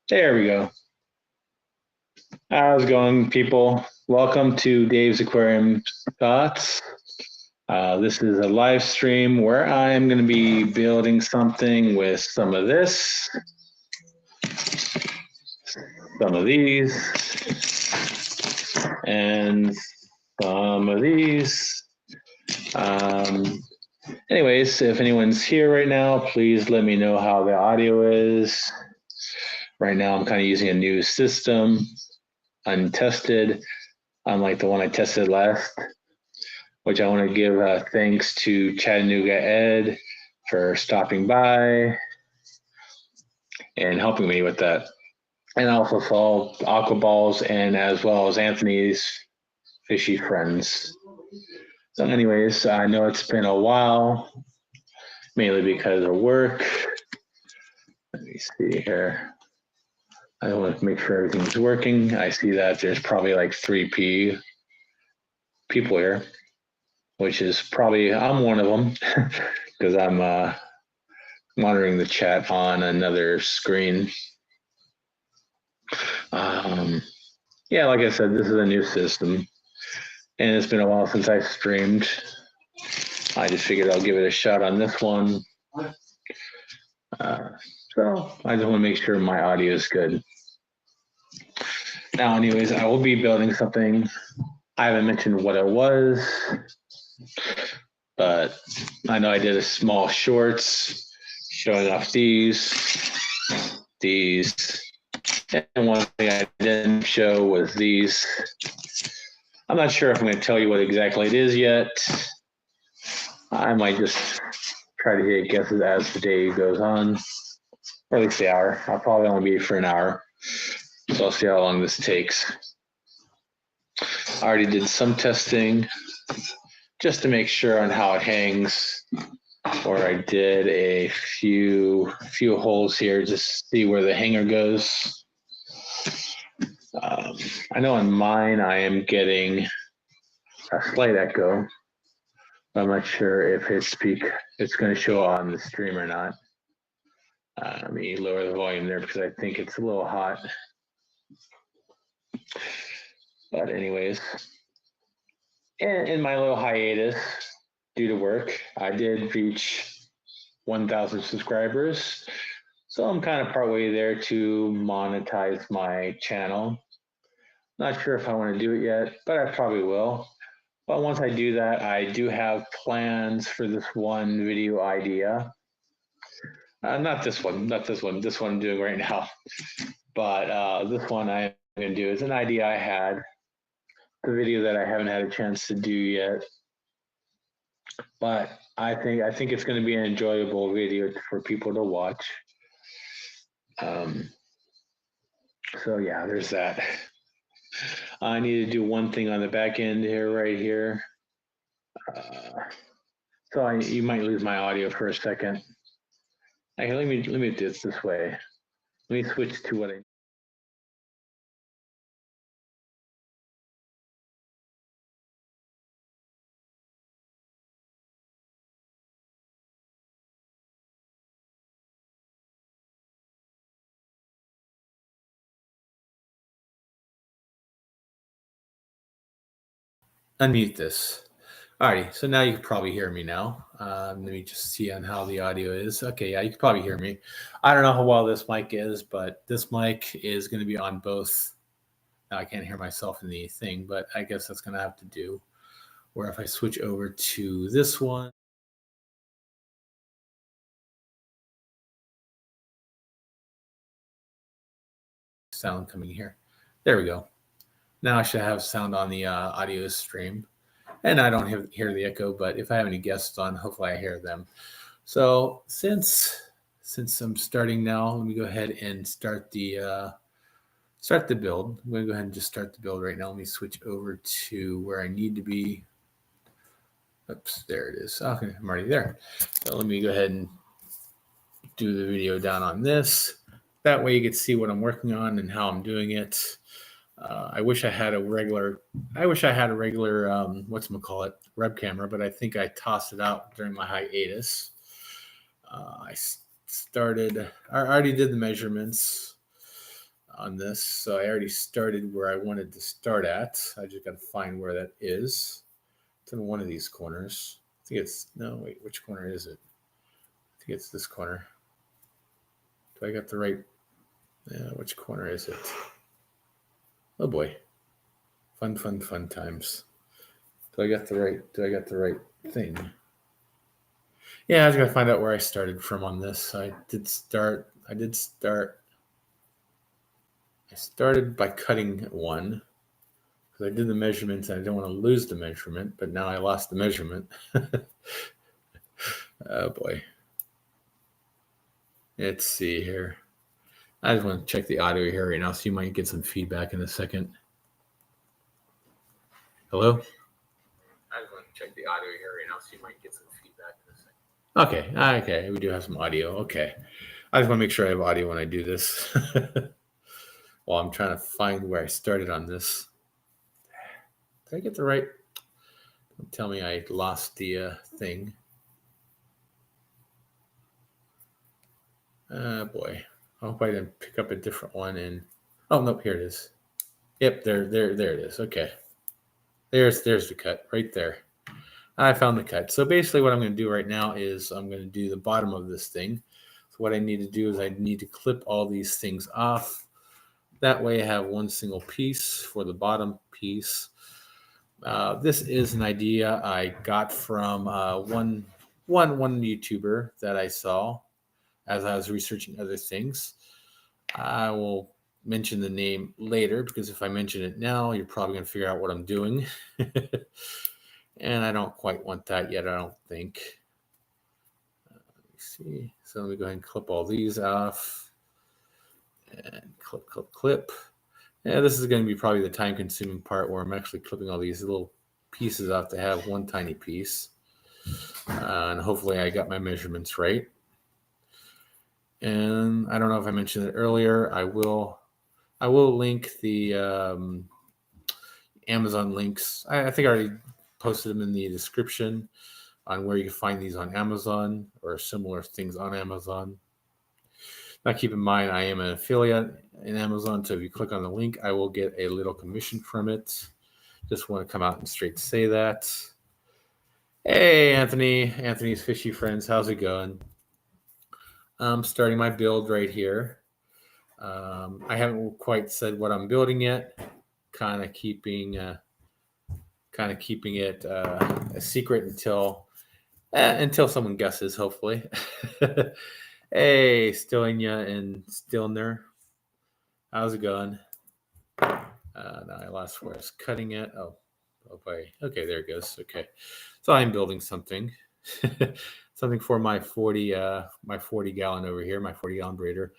There we go. How's it going, people? Welcome to Dave's Aquarium Thoughts. This is a live stream where I'm going to be building something with some of this, some of these, and some of these. Anyways, if anyone's here right now, please let me know how the audio is. Right now, I'm kind of using a new system, untested, unlike the one I tested last, which I want to give thanks to Chattanooga Ed for stopping by and helping me with that. And also saw aqua balls and as well as Anthony's fishy friends. So anyways, I know it's been a while, mainly because of work. Let me see here. I want to make sure everything's working. I see that there's probably like 3 people here, which is probably, I'm one of them because I'm monitoring the chat on another screen. Yeah, like I said, this is a new system and it's been a while since I streamed. I just figured I'll give it a shot on this one. So I just want to make sure my audio is good. Now, anyways, I will be building something. I haven't mentioned what it was, but I know I did a small shorts showing off these, and one thing I didn't show was these. I'm not sure if I'm going to tell you what exactly it is yet. I might just try to hit guesses as the day goes on, or at least the hour. I'll probably only be for an hour, so I'll see how long this takes. I already did some testing just to make sure on how it hangs, or I did a few holes here just to see where the hanger goes. I know on mine I am getting a slight echo. I'm not sure if it's going to show on the stream or not. Let me lower the volume there because I think it's a little hot. But anyways, in my little hiatus due to work, I did reach 1,000 subscribers. So I'm kind of partway there to monetize my channel. Not sure if I want to do it yet, but I probably will. But once I do that, I do have plans for this one video idea. Not this one, this one I'm doing right now. But this one I'm going to do is an idea I had, the video that I haven't had a chance to do yet. But I think it's going to be an enjoyable video for people to watch. So yeah, there's that. I need to do one thing on the back end here, right here. So you might lose my audio for a second. Okay, let me do this way. Let me switch to what I. Unmute this. Alrighty, so now you can probably hear me now. Let me just see on how the audio is. Okay, yeah, you can probably hear me. I don't know how well this mic is, but this mic is going to be on both. Now I can't hear myself in the thing, but I guess that's going to have to do. Where if I switch over to this one, sound coming here. There we go. Now I should have sound on the audio stream. And I don't hear the echo, but if I have any guests on, hopefully I hear them. So since I'm starting now, let me go ahead and start the build. I'm going to go ahead and just start the build right now. Let me switch over to where I need to be. Oops, there it is. Okay, I'm already there. So let me go ahead and do the video down on this. That way you can see what I'm working on and how I'm doing it. I wish I had a regular whatchamacallit, web camera, but I think I tossed it out during my hiatus. I already did the measurements on this, so I already started where I wanted to start at. I just got to find where that is. It's in one of these corners. I think it's, no, wait, which corner is it? I think it's this corner. Do I got the right, which corner is it? Oh boy, fun times. Do I got the right thing? Yeah, I was gonna find out where I started from on this. I started by cutting one because I did the measurements and I don't want to lose the measurement, but now I lost the measurement. Oh boy. Let's see here. I just want to check the audio here right now, so you might get some feedback in a second. Hello? I just want to check the audio here right now, so you might get some feedback in a second. Okay, we do have some audio. Okay. I just want to make sure I have audio when I do this. While I'm trying to find where I started on this. Did I get the right? Don't tell me I lost the thing. Boy. I hope I didn't pick up a different one. And oh, nope, here it is. Yep, there it is. Okay. There's the cut right there. I found the cut. So basically what I'm going to do right now is I'm going to do the bottom of this thing. So what I need to do is I need to clip all these things off. That way I have one single piece for the bottom piece. This is an idea I got from one YouTuber that I saw as I was researching other things. I will mention the name later because if I mention it now, you're probably going to figure out what I'm doing. And I don't quite want that yet, I don't think. Let me see. So let me go ahead and clip all these off. And clip. Yeah, this is going to be probably the time-consuming part where I'm actually clipping all these little pieces off to have one tiny piece. And hopefully I got my measurements right. And I don't know if I mentioned it earlier. I will link the Amazon links. I think I already posted them in the description on where you can find these on Amazon or similar things on Amazon. Now, keep in mind, I am an affiliate in Amazon, so if you click on the link, I will get a little commission from it. Just want to come out and straight say that. Hey, Anthony's Fishy Friends, how's it going? I'm starting my build right here. I haven't quite said what I'm building yet kind of keeping it a secret until someone guesses, hopefully. Hey, Stilnya and Stilner. How's it going? Now I lost where I was cutting it. Oh boy. Okay, there it goes. Okay. So I'm building something. Something for my 40 gallon over here, my 40 gallon breeder.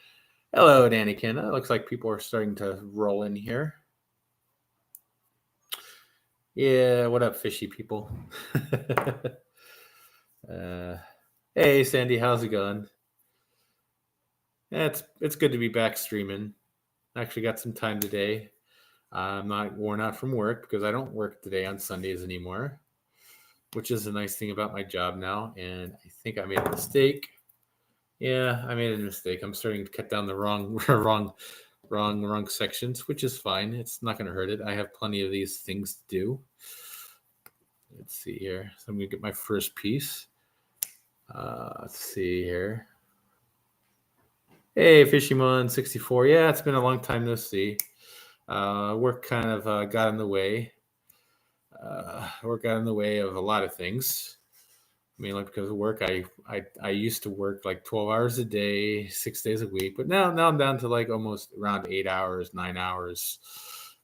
Hello, Dannykin. It looks like people are starting to roll in here. Yeah, what up, fishy people? Hey, Sandy, how's it going? Yeah, it's good to be back streaming. I actually got some time today. I'm not worn out from work because I don't work today on Sundays anymore, which is a nice thing about my job now. And I think I made a mistake. Yeah, I made a mistake. I'm starting to cut down the wrong sections, which is fine. It's not going to hurt it. I have plenty of these things to do. Let's see here. So I'm going to get my first piece. Let's see here. Hey, Fishymon64. Yeah, it's been a long time no see. Work kind of got in the way. Work got in the way of a lot of things. I mean, like because of work, I used to work like 12 hours a day, 6 days a week, but now I'm down to like almost around 8 hours, 9 hours,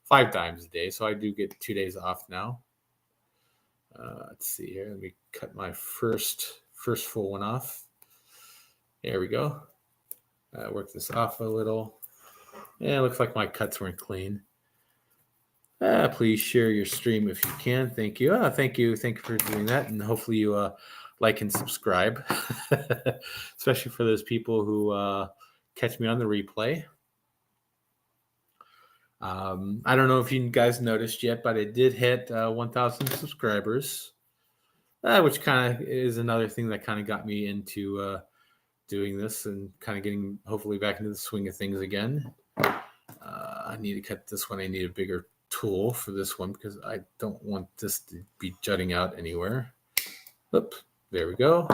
5 times a day. So I do get 2 days off now. Let's see here. Let me cut my first full one off. There we go. Work this off a little. Yeah, it looks like my cuts weren't clean. Please share your stream if you can. Thank you. Thank you for doing that, and hopefully you like and subscribe, especially for those people who catch me on the replay. I don't know if you guys noticed yet, but it did hit 1,000 subscribers, which kind of is another thing that kind of got me into doing this and kind of getting hopefully back into the swing of things again. I need to cut this one. I need a bigger tool for this one because I don't want this to be jutting out anywhere. Oop, there we go.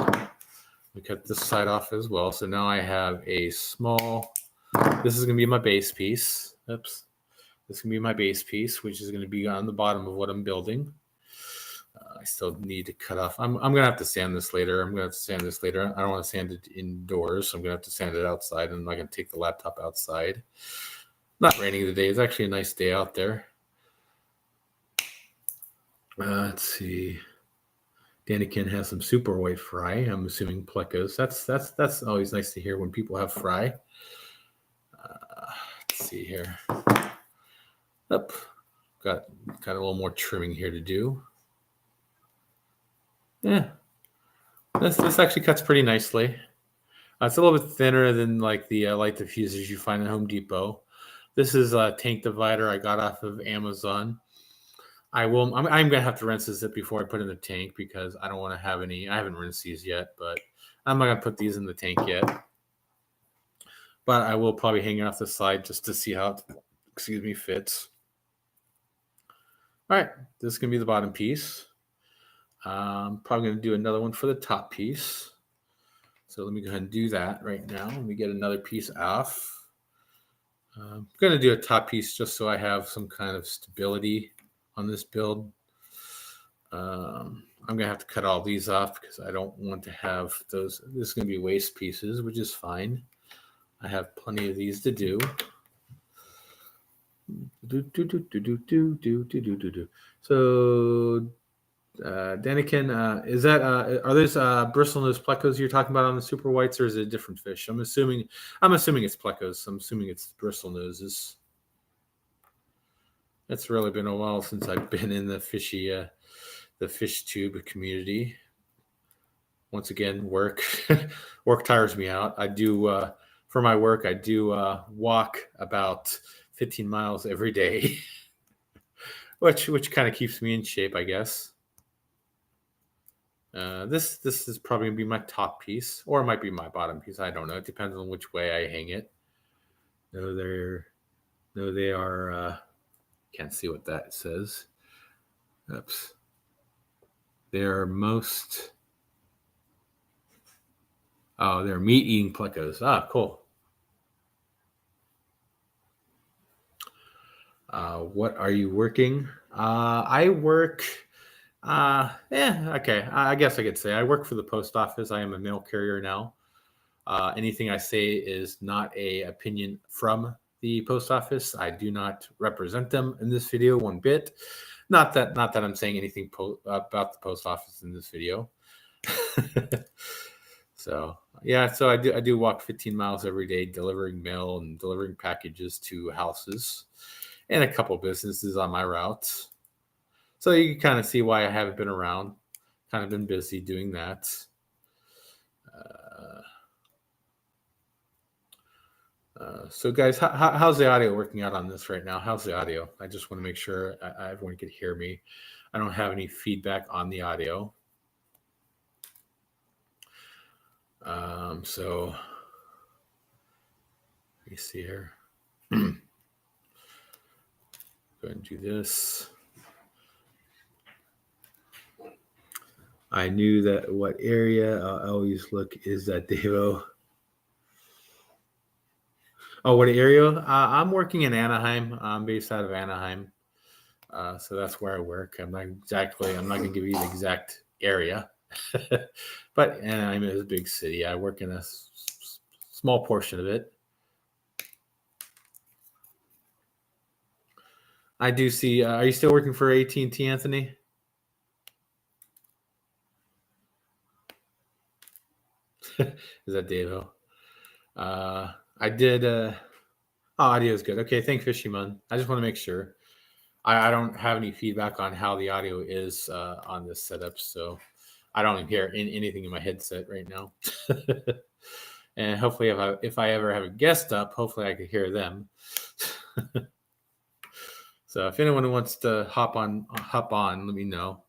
We cut this side off as well. So now I have a small, this is going to be my base piece. Oops. This is going to be my base piece, which is going to be on the bottom of what I'm building. I still need to cut off. I'm going to have to sand this later. I don't want to sand it indoors. So I'm going to have to sand it outside. I'm not going to take the laptop outside. Not raining today. It's actually a nice day out there. Let's see. Danikin has some super white fry. I'm assuming plecos. That's always nice to hear when people have fry. Let's see here. Up. Got a little more trimming here to do. Yeah. This actually cuts pretty nicely. It's a little bit thinner than like the light diffusers you find at Home Depot. This is a tank divider I got off of Amazon. I'm going to have to rinse this before I put in the tank because I don't want to have any. I haven't rinsed these yet, but I'm not going to put these in the tank yet. But I will probably hang it off the side just to see how it fits. All right, this is going to be the bottom piece. I'm probably going to do another one for the top piece. So let me go ahead and do that right now. Let me get another piece off. I'm going to do a top piece just so I have some kind of stability on this build. I'm going to have to cut all these off because I don't want to have those. This is going to be waste pieces, which is fine. I have plenty of these to do. So, Danikin, is that are those bristlenose plecos you're talking about on the super whites, or is it a different fish? I'm assuming it's plecos. I'm assuming it's bristlenoses. It's really been a while since I've been in the fish tube community. Once again, work tires me out. I do for my work. I do walk about 15 miles every day, which kind of keeps me in shape, I guess. This is probably gonna be my top piece, or it might be my bottom piece. I don't know. It depends on which way I hang it. No, they are. Can't see what that says. Oops. They're they're meat-eating plecos. Cool. What are you working? I work. Okay. I guess I could say I work for the post office. I am a mail carrier now. Anything I say is not a opinion from the post office. I do not represent them in this video one bit. Not that I'm saying anything about the post office in this video. So yeah, so I do walk 15 miles every day, delivering mail and delivering packages to houses and a couple businesses on my routes. So you can kind of see why I haven't been around. Kind of been busy doing that. So guys, how's the audio working out on this right now? How's the audio? I just want to make sure everyone could hear me. I don't have any feedback on the audio. So let me see here. Go ahead and do this. I knew that what area I always look is that Devo. Oh, what area? I'm working in Anaheim. I'm based out of Anaheim. So that's where I work. I'm not going to give you the exact area. But Anaheim is a big city. I work in a small portion of it. I do see. Are you still working for AT&T, Anthony? Is that Davo? I did. Audio is good. Okay, thank Fishyman. I just want to make sure. I don't have any feedback on how the audio is on this setup, so I don't even hear anything in my headset right now. And hopefully, if I ever have a guest up, hopefully I could hear them. So if anyone wants to hop on, let me know.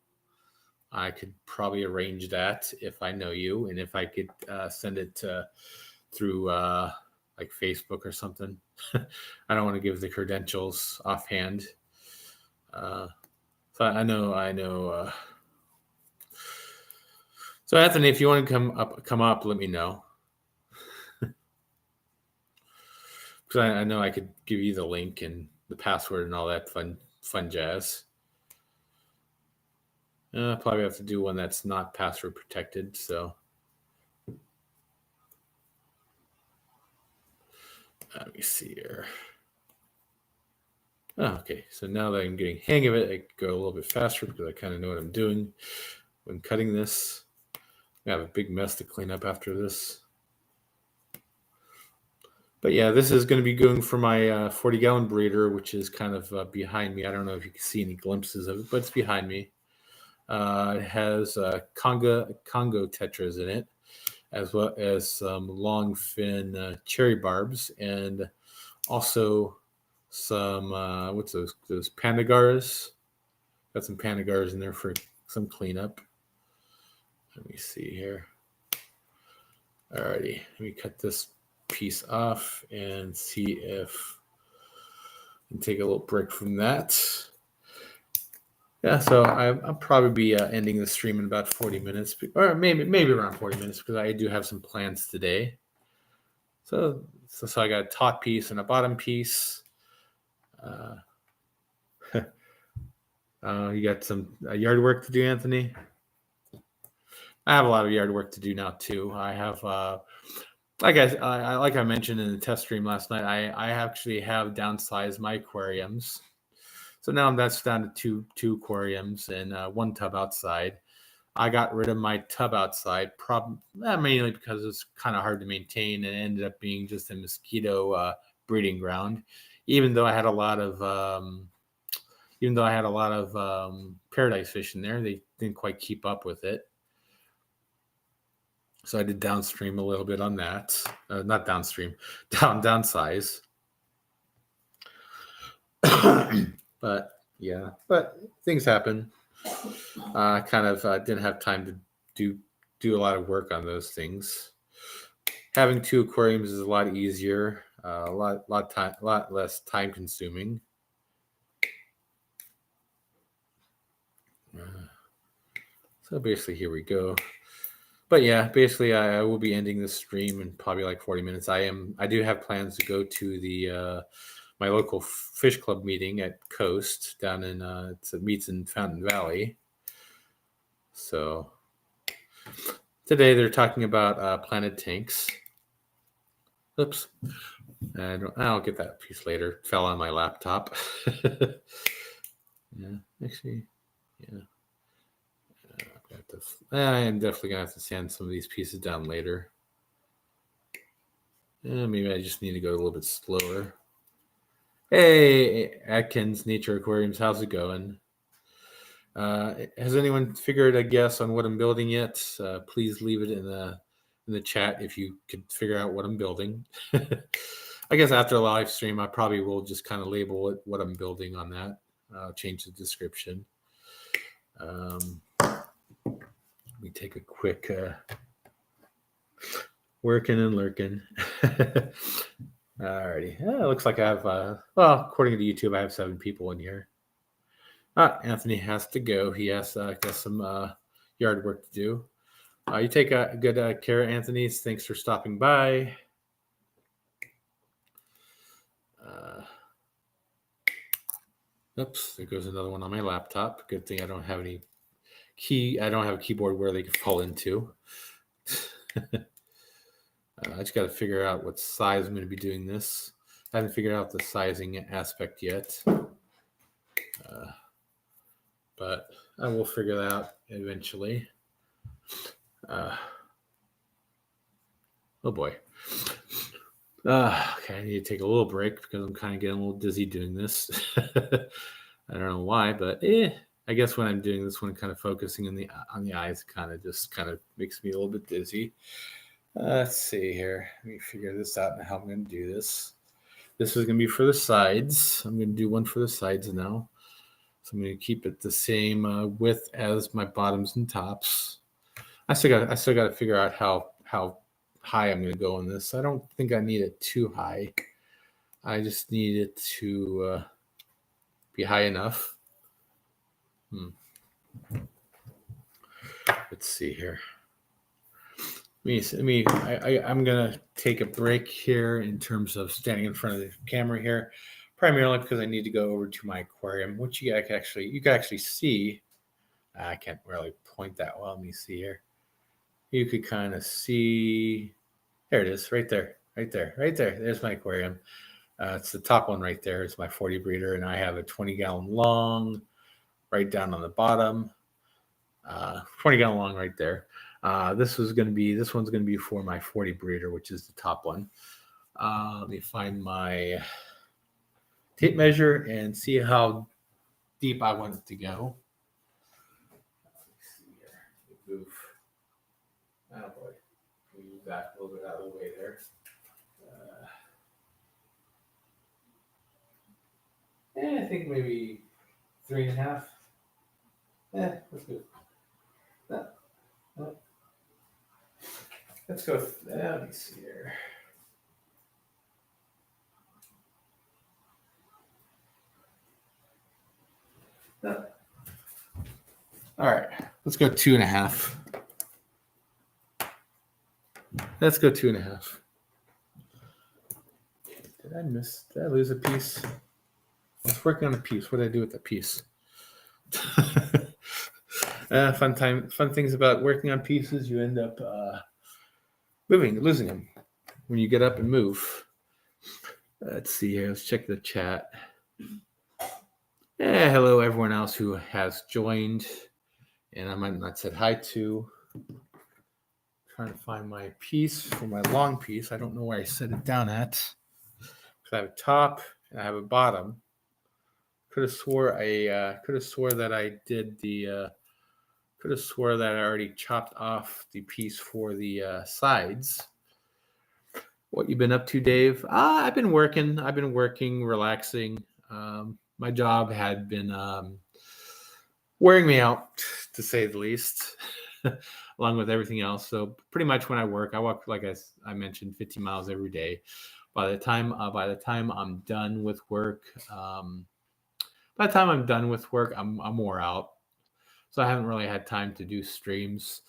I could probably arrange that if I know you, and if I could send it through like Facebook or something. I don't want to give the credentials offhand. So I know. So Anthony, if you want to come up, let me know. Because I know I could give you the link and the password and all that fun jazz. Probably have to do one that's not password protected. So let me see here. Oh, okay, so now that I'm getting hang of it, I can go a little bit faster because I kind of know what I'm doing when cutting this. I have a big mess to clean up after this. But yeah, this is going to be going for my 40-gallon breeder, which is kind of behind me. I don't know if you can see any glimpses of it, but it's behind me. It has Congo tetras in it, as well as some long fin cherry barbs, and also some what's those pandagars. Got some pandagars in there for some cleanup. Let me see here. Alrighty, let me cut this piece off and see if I can take a little break from that. Yeah, so I'll probably be ending the stream in about 40 minutes, or maybe around 40 minutes, because I do have some plans today. So I got a top piece and a bottom piece. You got some yard work to do, Anthony? I have a lot of yard work to do now too. I have, like I mentioned in the test stream last night, I actually have downsized my aquariums. So now that's down to two aquariums and one tub outside. I got rid of my tub outside, mainly because it's kind of hard to maintain, and it ended up being just a mosquito breeding ground. Even though I had a lot of paradise fish in there, they didn't quite keep up with it. So I did downstream a little bit on that. Not downstream, downsize. But yeah, but things happen. I kind of didn't have time to do a lot of work on those things. Having two aquariums is a lot easier, a lot less time consuming. So basically, here we go. But yeah, basically, I will be ending this stream in probably like 40 minutes. I do have plans to go to the my local fish club meeting at Coast down in it meets in Fountain Valley. So today they're talking about planted tanks. Oops. I'll get that piece later. Fell on my laptop. Yeah, actually, yeah. I am definitely gonna have to sand some of these pieces down later. Maybe I just need to go a little bit slower. Hey, Atkins Nature Aquariums, how's it going? Has anyone figured a guess on what I'm building yet? Please leave it in the chat if you could figure out what I'm building. I guess after a live stream, I probably will just kind of label it what I'm building on that. Change the description. Let me take a quick working and lurking. Alrighty. It looks like I have, well, according to YouTube, I have 7 people in here. Anthony has to go. He has got some yard work to do. You take a good care, Anthony. Thanks for stopping by. Oops, there goes another one on my laptop. Good thing I don't have any I don't have a keyboard where they can fall into. I just got to figure out what size I'm going to be doing this. I haven't figured out the sizing aspect yet. But I will figure that out eventually. Oh boy. Okay, I need to take a little break because I'm kind of getting a little dizzy doing this. I don't know why, but I guess when I'm doing this one, kind of focusing on the eyes, kind of makes me a little bit dizzy. Let's see here. Let me figure this out and how I'm going to do this. This is going to be for the sides. I'm going to do one for the sides now. So I'm going to keep it the same width as my bottoms and tops. I still got to figure out how high I'm going to go on this. I don't think I need it too high. I just need it to be high enough. Let's see here. I'm going to take a break here in terms of standing in front of the camera here, primarily because I need to go over to my aquarium, which you can actually see. I can't really point that well. Let me see here. You could kind of see. There it is, right there. There's my aquarium. It's the top one right there. It's my 40 breeder, and I have a 20-gallon long right down on the bottom. 20-gallon long right there. This one's going to be for my 40 breeder, which is the top one. Let me find my tape measure and see how deep I want it to go. Let's see here. Move. Oh boy. Move back a little bit out of the way there. I think maybe 3.5. That's good. Let's go. Let me see here. All right, let's go 2.5. Let's go 2.5. Did I lose a piece? I was working on a piece. What did I do with that piece? Fun things about working on pieces. You end up losing them when you get up and move. Let's see here. Let's check the chat. Hello, everyone else who has joined, and I might not said hi to. Trying to find my piece for my long piece. I don't know where I set it down at. I have a top and I have a bottom. Could have swore that I did the. Could have swore that I already chopped off the piece for the sides. What you been up to, Dave? I've been working, relaxing. My job had been wearing me out, to say the least, along with everything else. So pretty much when I walk, like I mentioned, 50 miles every day. By the time I'm done with work, I'm wore out. So I haven't really had time to do streams.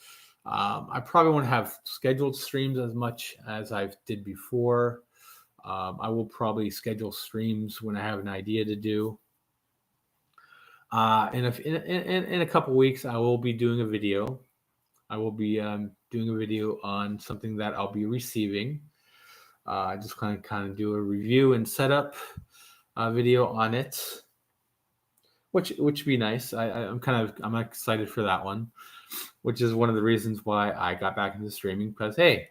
I probably won't have scheduled streams as much as I did before. I will probably schedule streams when I have an idea to do. And if in a couple weeks, I will be doing a video. I will be doing a video on something that I'll be receiving. I just kind of do a review and setup video on it, which would be nice. I'm excited for that one, which is one of the reasons why I got back into streaming, because hey,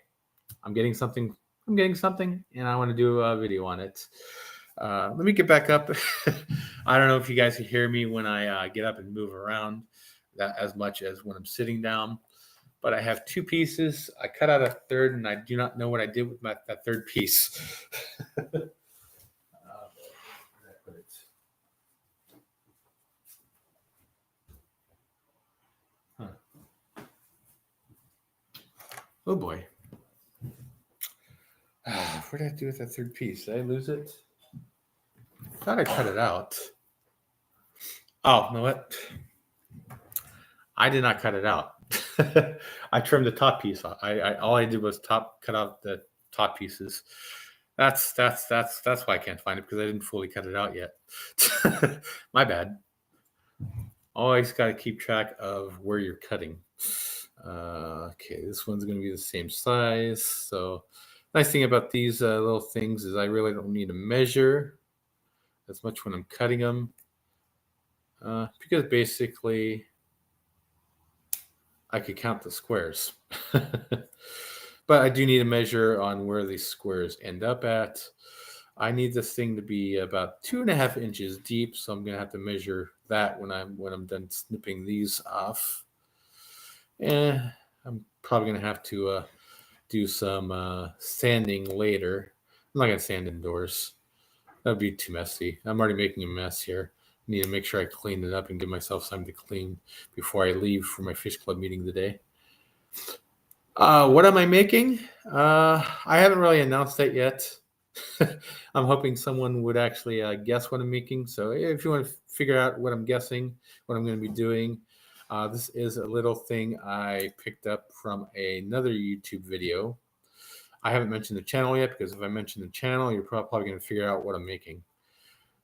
I'm getting something, and I want to do a video on it. Let me get back up. I don't know if you guys can hear me when I get up and move around that as much as when I'm sitting down. But I have two pieces. I cut out a third, and I do not know what I did with that third piece. Oh boy. What did I do with that third piece? Did I lose it? I thought I cut it out. Oh, you know what? I did not cut it out. I trimmed the top piece off. All I did was cut out the top pieces. That's why I can't find it, because I didn't fully cut it out yet. My bad. Always got to keep track of where you're cutting. Okay, this one's going to be the same size. So nice thing about these little things is I really don't need to measure as much when I'm cutting them, because basically I could count the squares. But I do need to measure on where these squares end up at. I need this thing to be about 2.5 inches deep, so I'm going to have to measure that when I'm done snipping these off. And I'm probably going to have to do some sanding later. I'm not going to sand indoors. That would be too messy. I'm already making a mess here. I need to make sure I clean it up and give myself time to clean before I leave for my fish club meeting today. What am I making? I haven't really announced that yet. I'm hoping someone would actually guess what I'm making. So if you want to figure out what I'm guessing, what I'm going to be doing, this is a little thing I picked up from another YouTube video. I haven't mentioned the channel yet, because if I mention the channel, you're probably going to figure out what I'm making.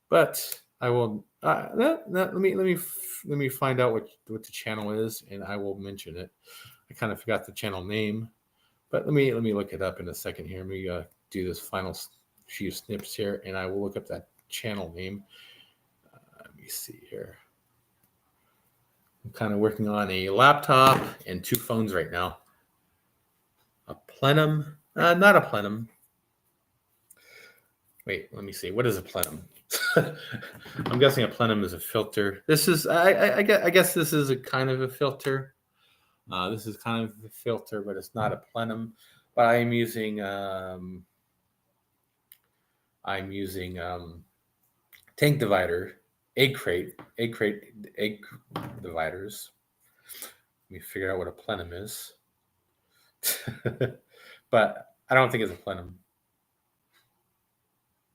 But I will. Let me find out what the channel is, and I will mention it. I kind of forgot the channel name, but let me look it up in a second here. Let me do this final few snips here, and I will look up that channel name. Let me see here. I'm kind of working on a laptop and 2 phones right now. A plenum, not a plenum. Wait, let me see. What is a plenum? I'm guessing a plenum is a filter. This is, I guess this is a kind of a filter. This is kind of a filter, but it's not a plenum. But I'm using tank divider, egg crate dividers. Let me figure out what a plenum is. But I don't think it's a plenum.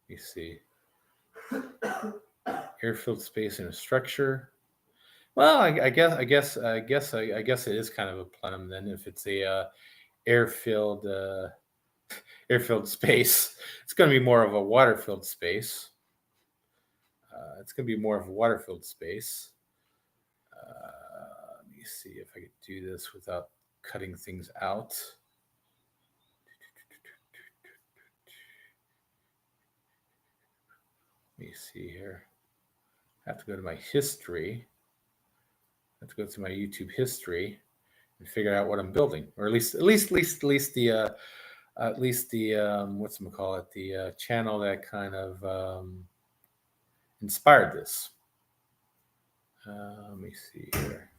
Let me see. Air-filled space in a structure. Well, I guess it is kind of a plenum then, if it's a air-filled space. It's going to be more of a water-filled space. Let me see if I could do this without cutting things out. Let me see here. I have to go to my history. I have to go to my YouTube history and figure out what I'm building, or at least the whatchamacallit, the channel that kind of inspired this. Let me see here.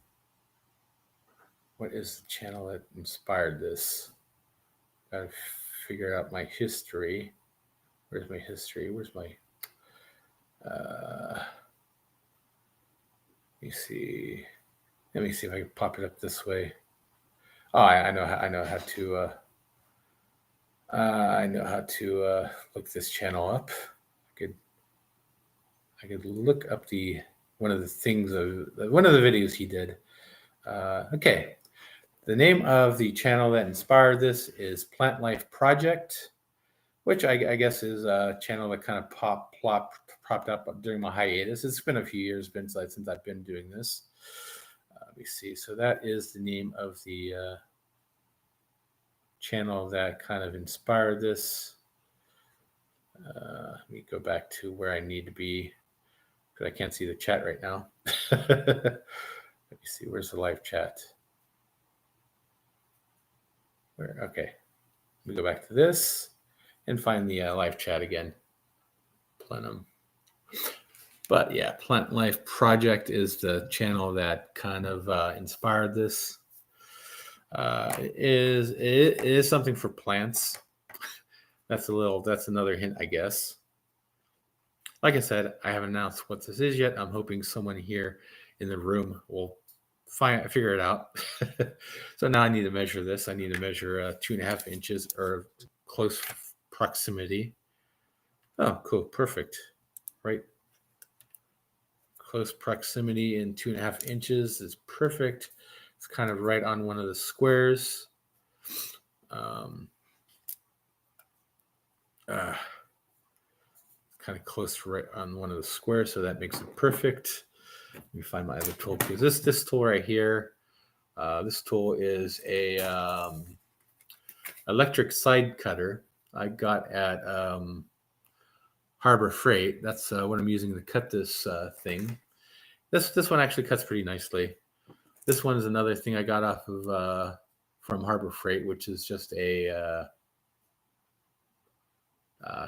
What is the channel that inspired this? Got to figure out my history. Where's my history? Where's my? Let me see. Let me see if I can pop it up this way. Oh, I know how to look this channel up. I could look up one of the videos he did. Okay, the name of the channel that inspired this is Plant Life Project. which I guess is a channel that kind of popped up during my hiatus. It's been a few years since I've been doing this. Let me see. So that is the name of the channel that kind of inspired this. Let me go back to where I need to be because I can't see the chat right now. Let me see. Where's the live chat? Where? Okay. Let me go back to this and find the live chat again. Plenum. But yeah, Plant Life Project is the channel that kind of inspired this. It is something for plants. That's another hint, I guess. Like I said, I haven't announced what this is yet. I'm hoping someone here in the room will figure it out. So now I need to measure this. I need to measure 2.5 inches or close proximity. Oh, cool. Perfect. Right. Close proximity in 2.5 inches is perfect. It's kind of right on one of the squares. Kind of close right on one of the squares, so that makes it perfect. Let me find my other tool because this tool right here, this tool is a electric side cutter I got at Harbor Freight. That's what I'm using to cut this thing. This one actually cuts pretty nicely. This one is another thing I got off of from Harbor Freight, which is just a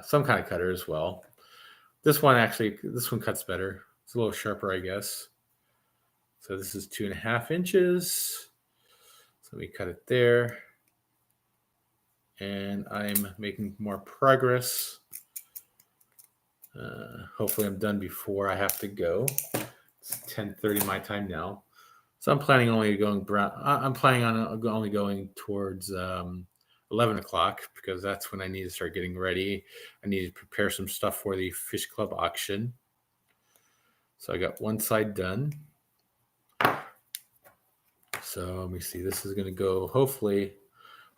some kind of cutter as well. This one cuts better. It's a little sharper, I guess. So this is 2.5 inches. So we cut it there. And I'm making more progress. Hopefully I'm done before I have to go. It's 10:30 my time now. So I'm planning on only going towards 11 o'clock because that's when I need to start getting ready. I need to prepare some stuff for the Fish Club auction. So I got one side done. So let me see. This is going to go, hopefully,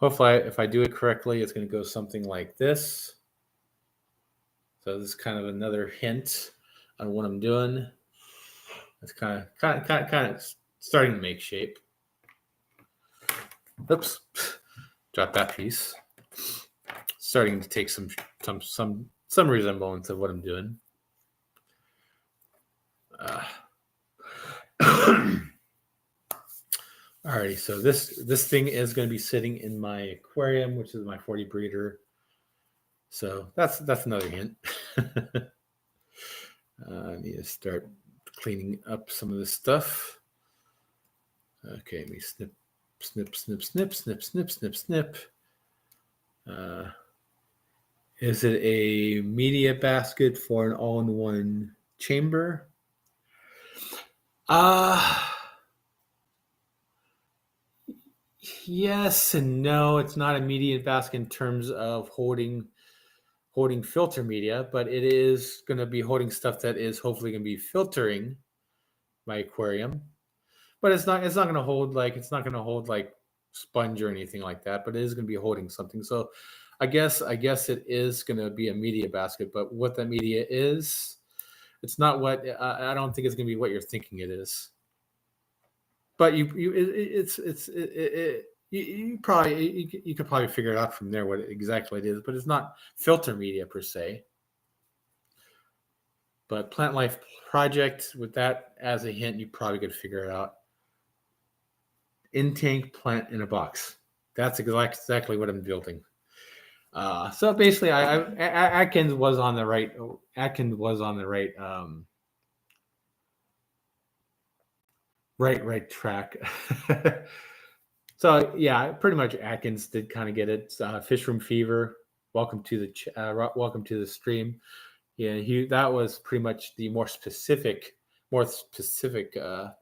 if I do it correctly, it's going to go something like this. So this is kind of another hint on what I'm doing. It's kind of starting to make shape. Oops. Drop that piece. Starting to take some resemblance of what I'm doing. Alrighty, so this thing is going to be sitting in my aquarium, which is my 40 breeder. So that's another hint. I need to start cleaning up some of this stuff. Okay, let me snip. Is it a media basket for an all-in-one chamber? Yes and no. It's not a media basket in terms of holding filter media, but it is going to be holding stuff that is hopefully going to be filtering my aquarium. But it's not going to hold like sponge or anything like that, but it is going to be holding something. So I guess it is going to be a media basket, but what that media is, it's not what I don't think it's going to be what you're thinking it is. But you could probably figure it out from there what exactly it is, but it's not filter media per se. But Plant Life Project, with that as a hint, you probably could figure it out. In-tank plant in a box. That's exactly what I'm building. So basically, Atkins was on the right. Right track. So yeah, pretty much Atkins did kind of get it. Fish Room Fever. Welcome to the stream. Yeah, that was pretty much the more specific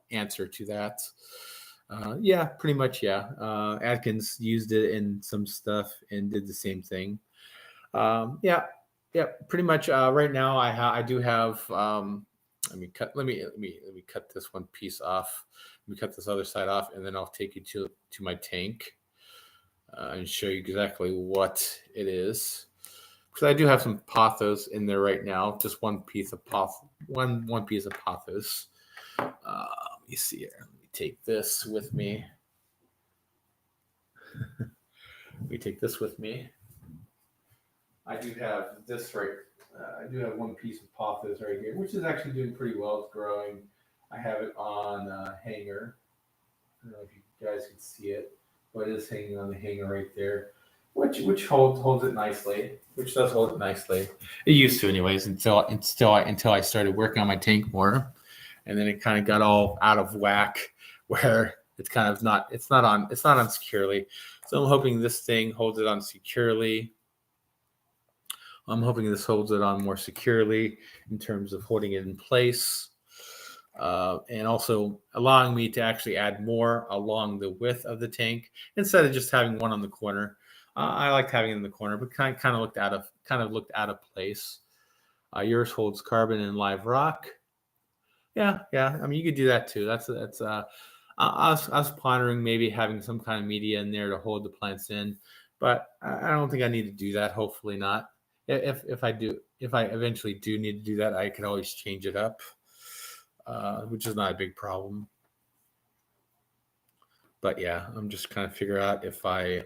answer to that. Yeah, pretty much. Yeah, Atkins used it in some stuff and did the same thing. Yeah, pretty much. Right now, I do have. Let me cut this one piece off. Let me cut this other side off, and then I'll take you to my tank and show you exactly what it is. because I do have some pothos in there right now. Just one piece of one piece of pothos. Let me see here. Let me take this with me. Let me take this with me. I do have this right. I do have one piece of pothos right here, which is actually doing pretty well. It's growing. I have it on a hanger. I don't know if you guys can see it, but it is hanging on the hanger right there, which holds it nicely. Which does hold it nicely. It used to, anyways, until I started working on my tank more, and then it kind of got all out of whack, where it's kind of not on securely. So I'm hoping this thing holds it on securely. I'm hoping this holds it on more securely in terms of holding it in place, and also allowing me to actually add more along the width of the tank instead of just having one on the corner. I liked having it in the corner, but kind of looked out of place. Yours holds carbon and live rock. Yeah. I mean, you could do that too. That's. I was pondering maybe having some kind of media in there to hold the plants in, but I don't think I need to do that. Hopefully not. If I eventually do need to do that, I can always change it up, which is not a big problem. But yeah, I'm just kind of figure out if I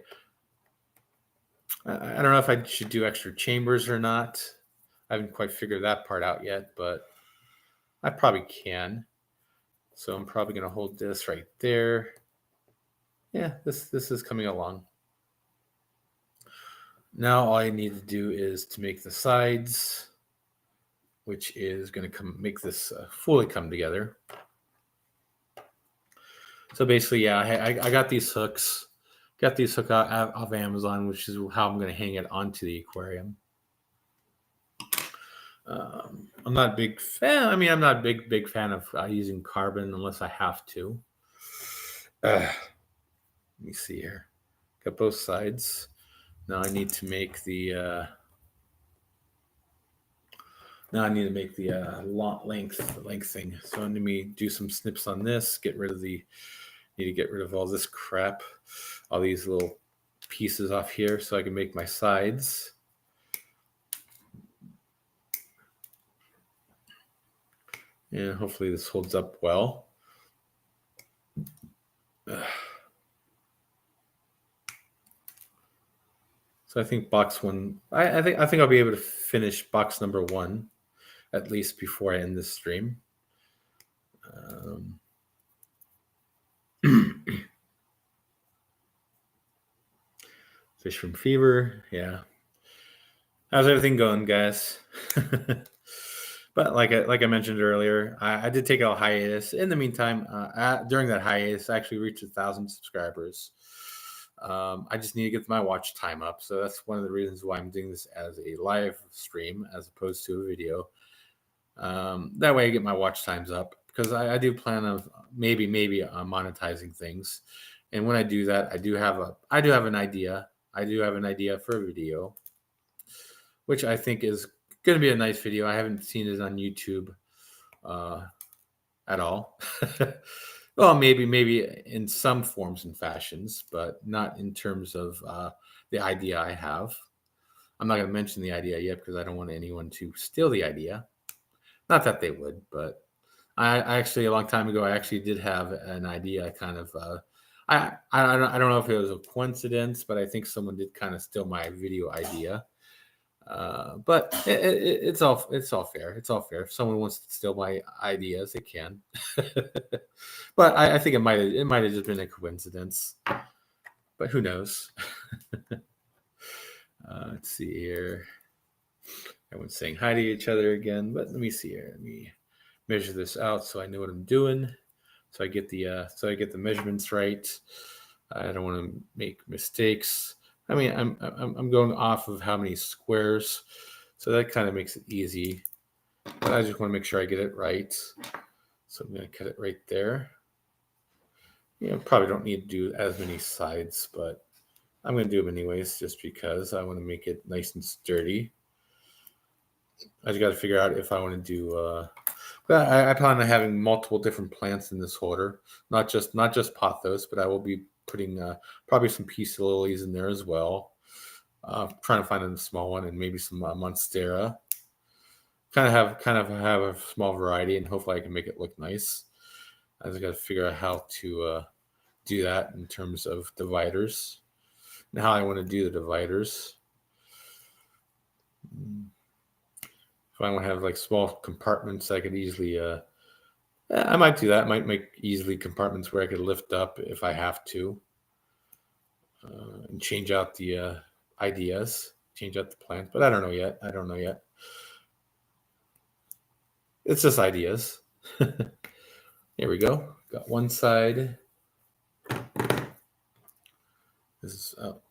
don't know if I should do extra chambers or not. I haven't quite figured that part out yet, but I probably can. So I'm probably going to hold this right there. Yeah, this is coming along. Now all I need to do is to make the sides, which is going to make this fully come together. So basically, yeah, I got these hooks. Got these hooks off Amazon, which is how I'm going to hang it onto the aquarium. I'm not a big fan. I mean, I'm not a big fan of using carbon unless I have to. Let me see here. Got both sides. Now I need to make the length thing. So let me do some snips on this. Need to get rid of all this crap, all these little pieces off here, so I can make my sides. And hopefully this holds up well. So I think box one. I think I'll be able to finish box number 1 at least before I end this stream. Fish from Fever, yeah. How's everything going, guys? But like I mentioned earlier, I did take a hiatus. In the meantime, during that hiatus, I actually reached 1,000 subscribers. I just need to get my watch time up. So that's one of the reasons why I'm doing this as a live stream as opposed to a video. That way I get my watch times up, because I do plan on maybe monetizing things. And when I do that, I do have an idea. I do have an idea for a video, which I think is going to be a nice video. I haven't seen it on YouTube at all. Well, maybe in some forms and fashions, but not in terms of the idea I have. I'm not going to mention the idea yet because I don't want anyone to steal the idea. Not that they would, but I actually, a long time ago, I actually did have an idea. I don't know if it was a coincidence, but I think someone did kind of steal my video idea. But it's all fair. It's all fair. If someone wants to steal my ideas, they can. But I think it might have just been a coincidence. But who knows? Let's see here. Everyone's saying hi to each other again. But let me see here. Let me measure this out so I know what I'm doing. So I get the measurements right. I don't want to make mistakes. I mean, I'm going off of how many squares, so that kind of makes it easy. But I just want to make sure I get it right. So I'm going to cut it right there. Probably don't need to do as many sides, but I'm going to do them anyways, just because I want to make it nice and sturdy. I just got to figure out if I want to do. But I plan on having multiple different plants in this holder, not just pothos, but I will be putting probably some peace lilies in there as well. Trying to find a small one and maybe some Monstera. Kind of have a small variety, and hopefully I can make it look nice. I just got to figure out how to do that in terms of dividers and how I want to do the dividers. If I want to have like small compartments, I could easily. I might do that. I might make easily compartments where I could lift up if I have to, and change out the ideas, change out the plans. But I don't know yet. It's just ideas. Here we go. Got one side. This is up.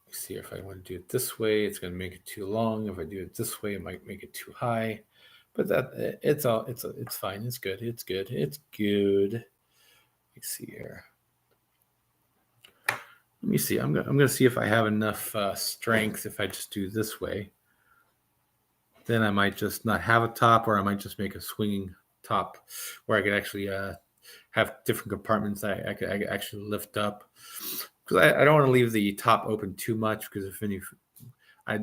Let's see if I want to do it this way. It's going to make it too long. If I do it this way, it might make it too high. But it's fine. It's good. It's good. Let's see here. Let me see. I'm gonna see if I have enough strength. If I just do this way, then I might just not have a top, or I might just make a swinging top where I could actually have different compartments I could actually lift up. Because I don't want to leave the top open too much, because I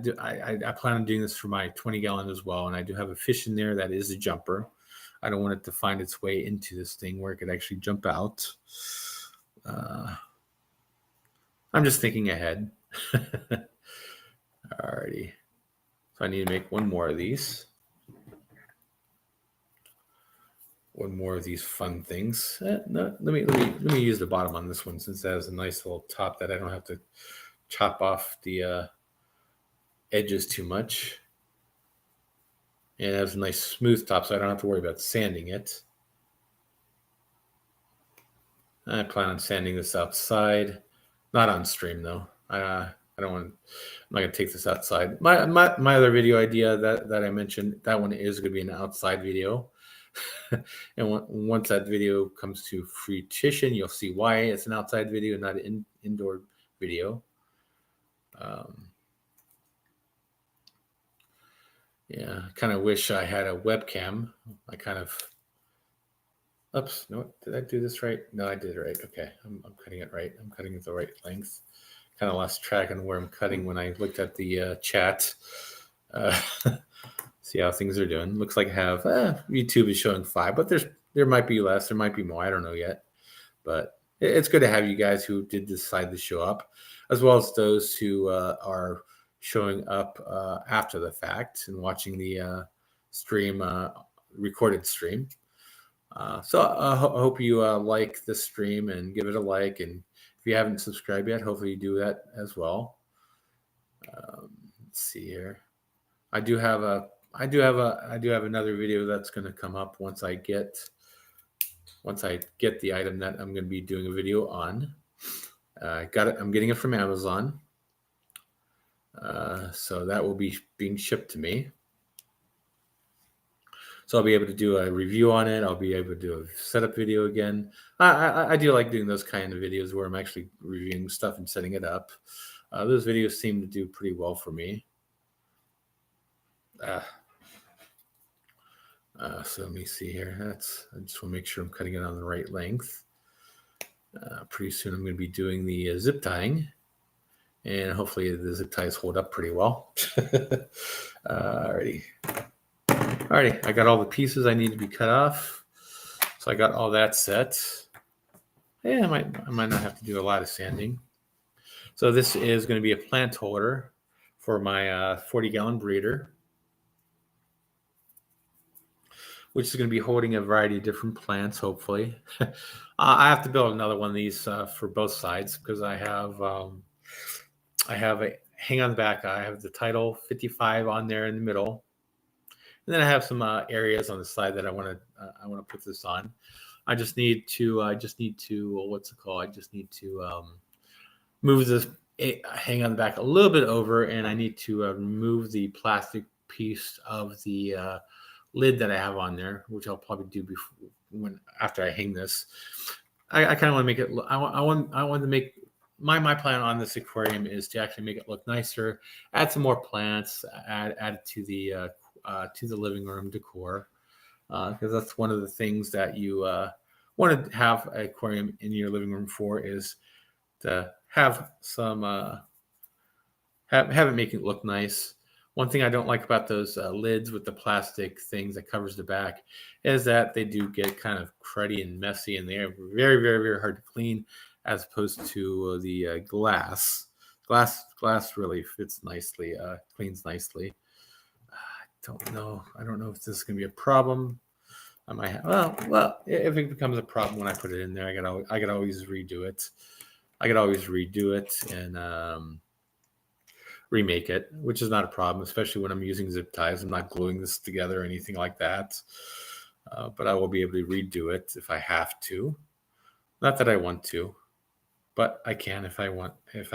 plan on doing this for my 20-gallon as well, and I do have a fish in there that is a jumper. I don't want it to find its way into this thing where it could actually jump out. I'm just thinking ahead. Alrighty. So I need to make one more of these. One more of these fun things. No, let me use the bottom on this one, since that has a nice little top that I don't have to chop off the edges too much. And it has a nice smooth top, so I don't have to worry about sanding it. I plan on sanding this outside, not on stream though. I don't want. I'm not gonna take this outside. My other video idea that I mentioned, that one is gonna be an outside video. And once that video comes to fruition, you'll see why it's an outside video, not an indoor video. Yeah, I kind of wish I had a webcam. Oops, no, did I do this right? No, I did it right. Okay, I'm cutting it right. I'm cutting it the right length. Kind of lost track on where I'm cutting when I looked at the chat. See how things are doing. Looks like I have YouTube is showing 5, but there might be less, there might be more. I don't know yet, but it's good to have you guys who did decide to show up, as well as those who are showing up after the fact and watching the stream, recorded stream. So I hope you like the stream and give it a like, and if you haven't subscribed yet, hopefully you do that as well. Let's see here. I do have another video that's going to come up once I get the item that I'm going to be doing a video on. I got it. I'm getting it from Amazon. So that will be being shipped to me. So I'll be able to do a review on it. I'll be able to do a setup video again. I do like doing those kind of videos where I'm actually reviewing stuff and setting it up. Those videos seem to do pretty well for me. So let me see here. I just want to make sure I'm cutting it on the right length. Pretty soon I'm going to be doing the zip tying, and hopefully the zip ties hold up pretty well. Alrighty, I got all the pieces I need to be cut off. So I got all that set. Yeah, I might not have to do a lot of sanding. So this is going to be a plant holder for my 40-gallon breeder, which is going to be holding a variety of different plants, hopefully. I have to build another one of these for both sides, because I have a hang on the back. I have the title 55 on there in the middle, and then I have some areas on the side that I want to put this on. I just need to what's it called? I just need to move this hang on the back a little bit over, and I need to remove the plastic piece of the lid that I have on there, which I'll probably do after I hang this. I kind of want to make it. I want to make my plan on this aquarium is to actually make it look nicer, add some more plants, add it to the living room decor, because that's one of the things that you want to have an aquarium in your living room for, is to have some have it make it look nice. One thing I don't like about those lids with the plastic things that covers the back is that they do get kind of cruddy and messy, and they're very, very, very hard to clean, as opposed to the glass. Glass really fits nicely, cleans nicely. I don't know. I don't know if this is going to be a problem. I might have, well, if it becomes a problem when I put it in there, I could always redo it. I could always redo it and remake it, which is not a problem, especially when I'm using zip ties. I'm not gluing this together or anything like that. But I will be able to redo it if I have to. Not that I want to, but I can if I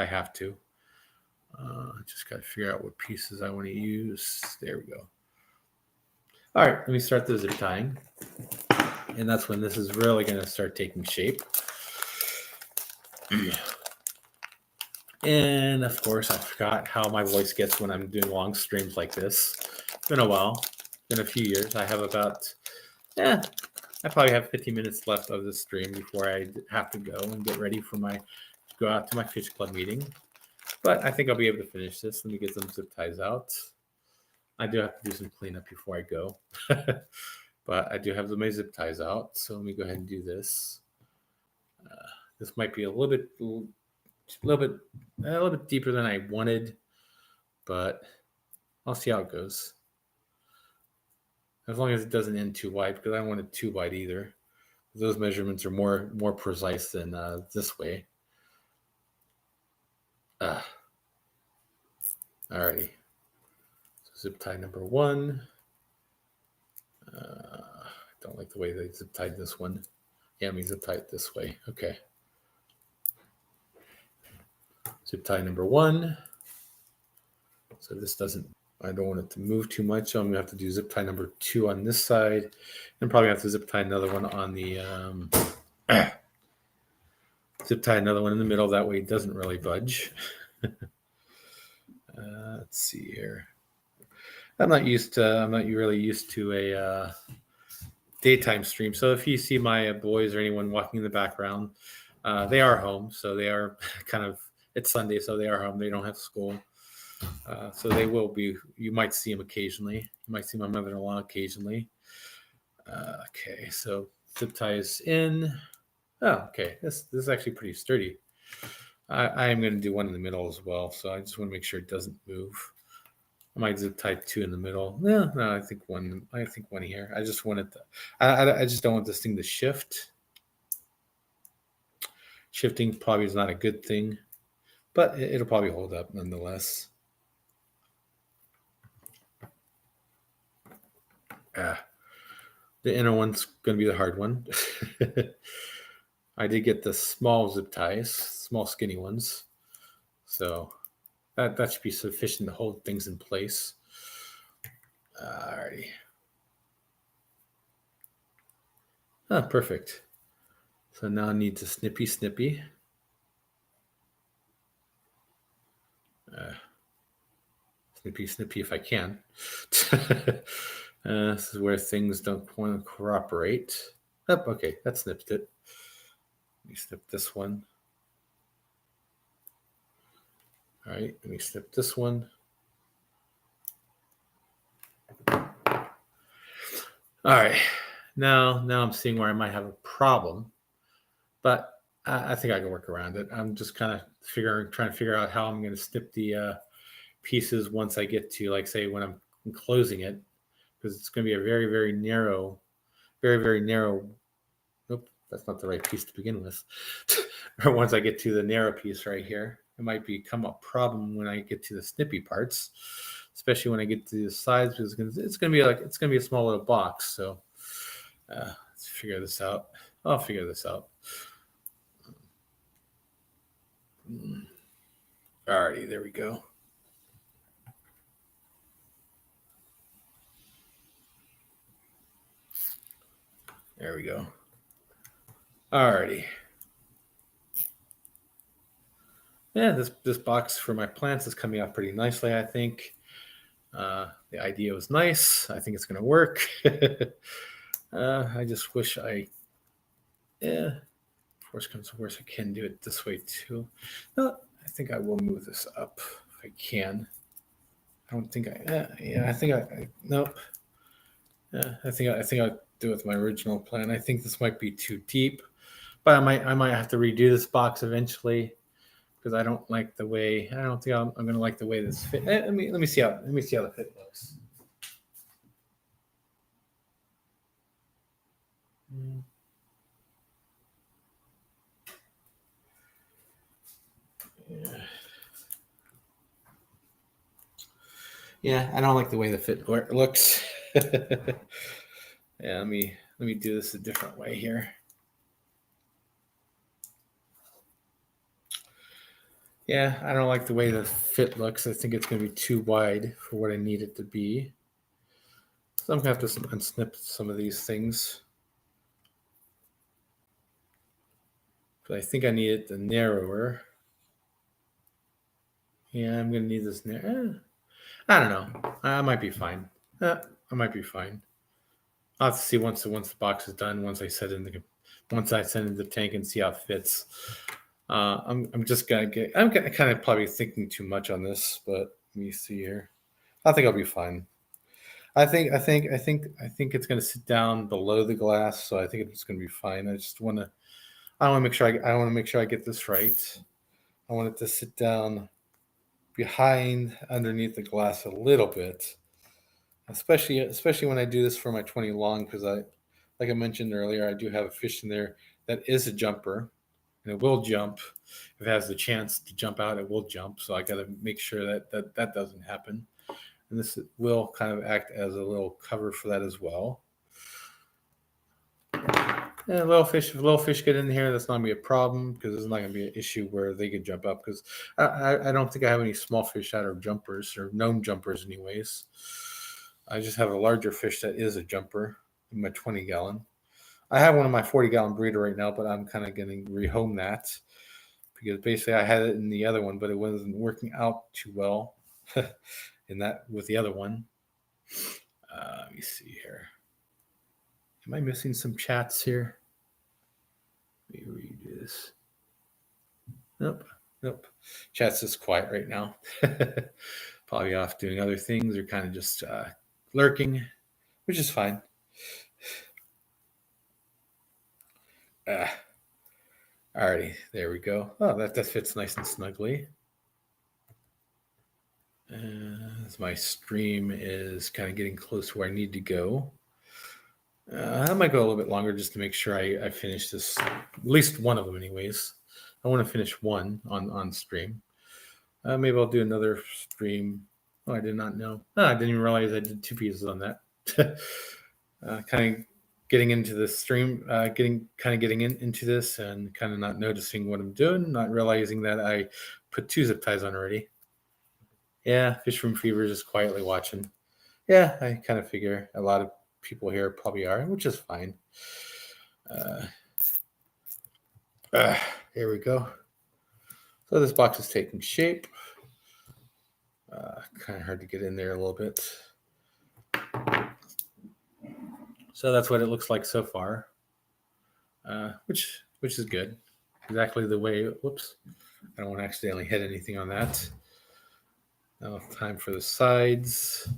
have to. Just got to figure out what pieces I want to use. There we go. All right, let me start the zip tying. And that's when this is really going to start taking shape. And of course, I forgot how my voice gets when I'm doing long streams like this. It's been a while, been a few years. I have about, I probably have 15 minutes left of the stream before I have to go and get ready for go out to my fish club meeting. But I think I'll be able to finish this. Let me get some zip ties out. I do have to do some cleanup before I go. But I do have my zip ties out. So let me go ahead and do this. This might be a little bit deeper than I wanted, but I'll see how it goes. As long as it doesn't end too wide, because I don't want it too wide either. Those measurements are more precise than this way. Alrighty. So zip tie number 1. I don't like the way they zip tied this one. Yeah, let me zip tie it this way. Okay. Zip tie number 1. So this I don't want it to move too much. So I'm gonna have to do zip tie number 2 on this side, and probably have to zip tie another one on the zip tie another one in the middle. That way it doesn't really budge. Let's see here. I'm not really used to a daytime stream. So if you see my boys or anyone walking in the background, they are home. So they are it's Sunday, so they are home. They don't have school. So they will be, you might see them occasionally. You might see my mother-in-law occasionally. Okay, so zip tie is in. Oh, okay. This is actually pretty sturdy. I am going to do one in the middle as well. So I just want to make sure it doesn't move. I might zip tie 2 in the middle. No, I think one here. I just want it to, I just don't want this thing to shift. Shifting probably is not a good thing, but it'll probably hold up nonetheless. The inner one's going to be the hard one. I did get the small zip ties, small skinny ones. So that should be sufficient to hold things in place. Alrighty. Oh, perfect. So now I need to snippy. Snippy if I can. This is where things don't want to cooperate. Oh, okay, that snipped it. Let me snip this one. All right, let me snip this one. All right, now I'm seeing where I might have a problem, but I think I can work around it. I'm just kind of trying to figure out how I'm going to snip the pieces once I get to, like, say, when I'm closing it, because it's going to be a very, very narrow, nope, that's not the right piece to begin with. Or once I get to the narrow piece right here, it might become a problem when I get to the snippy parts, especially when I get to the sides, because it's going to be a small little box. So let's figure this out. I'll figure this out. Alrighty, there we go. There we go. Alrighty. Yeah, this box for my plants is coming out pretty nicely, I think. The idea was nice. I think it's going to work. I just wish worst comes to worst, I can do it this way too. No, I think I will move this up if I can. I don't think nope. Yeah, I think I'll do it with my original plan. I think this might be too deep, but I might have to redo this box eventually because I don't like the way. I don't think I'm going to like the way this fit. Let me see how the fit looks. Yeah, I don't like the way the fit looks. Yeah, let me do this a different way here. Yeah, I don't like the way the fit looks. I think it's going to be too wide for what I need it to be. So I'm going to have to unsnip some of these things. But I think I need it narrower. Yeah, I'm going to need this narrow. I don't know. I might be fine. I might be fine. I'll have to see once the box is done. Once I send in the tank and see how it fits. I'm just gonna get. I'm kind of probably thinking too much on this, but let me see here. I think I'll be fine. I think it's gonna sit down below the glass, so I think it's gonna be fine. I want to make sure I want to make sure I get this right. I want it to sit down underneath the glass a little bit, especially when I do this for my 20 long, because like I mentioned earlier, I do have a fish in there that is a jumper, and it will jump. If it has the chance to jump out, it will jump. So I got to make sure that doesn't happen. And this will kind of act as a little cover for that as well. And if little fish get in here, that's not gonna be a problem because it's not gonna be an issue where they can jump up. Because I don't think I have any small fish that are jumpers or known jumpers, anyways. I just have a larger fish that is a jumper in my 20-gallon. I have one of my 40-gallon breeder right now, but I'm kind of going to rehome that because basically I had it in the other one, but it wasn't working out too well with the other one. Let me see here. Am I missing some chats here? Let me redo this. Nope. Chat's just quiet right now. Probably off doing other things or kind of just lurking, which is fine. Alrighty, there we go. Oh, that fits nice and snugly. As my stream is kind of getting close to where I need to go. I might go a little bit longer just to make sure I finish this, at least one of them anyways. I want to finish one on stream. Maybe I'll do another stream. Oh, I did not know. I didn't even realize I did 2 pieces on that. Kind of getting into the stream, getting into this and kind of not noticing what I'm doing, not realizing that I put 2 zip ties on already. Yeah, Fish Room Fever is just quietly watching. Yeah, I kind of figure a lot of people here probably are, which is fine. Here we go. So this box is taking shape. Kind of hard to get in there a little bit. So that's what it looks like so far, which is good. Exactly the way. Whoops! I don't want to accidentally hit anything on that. Now time for the sides.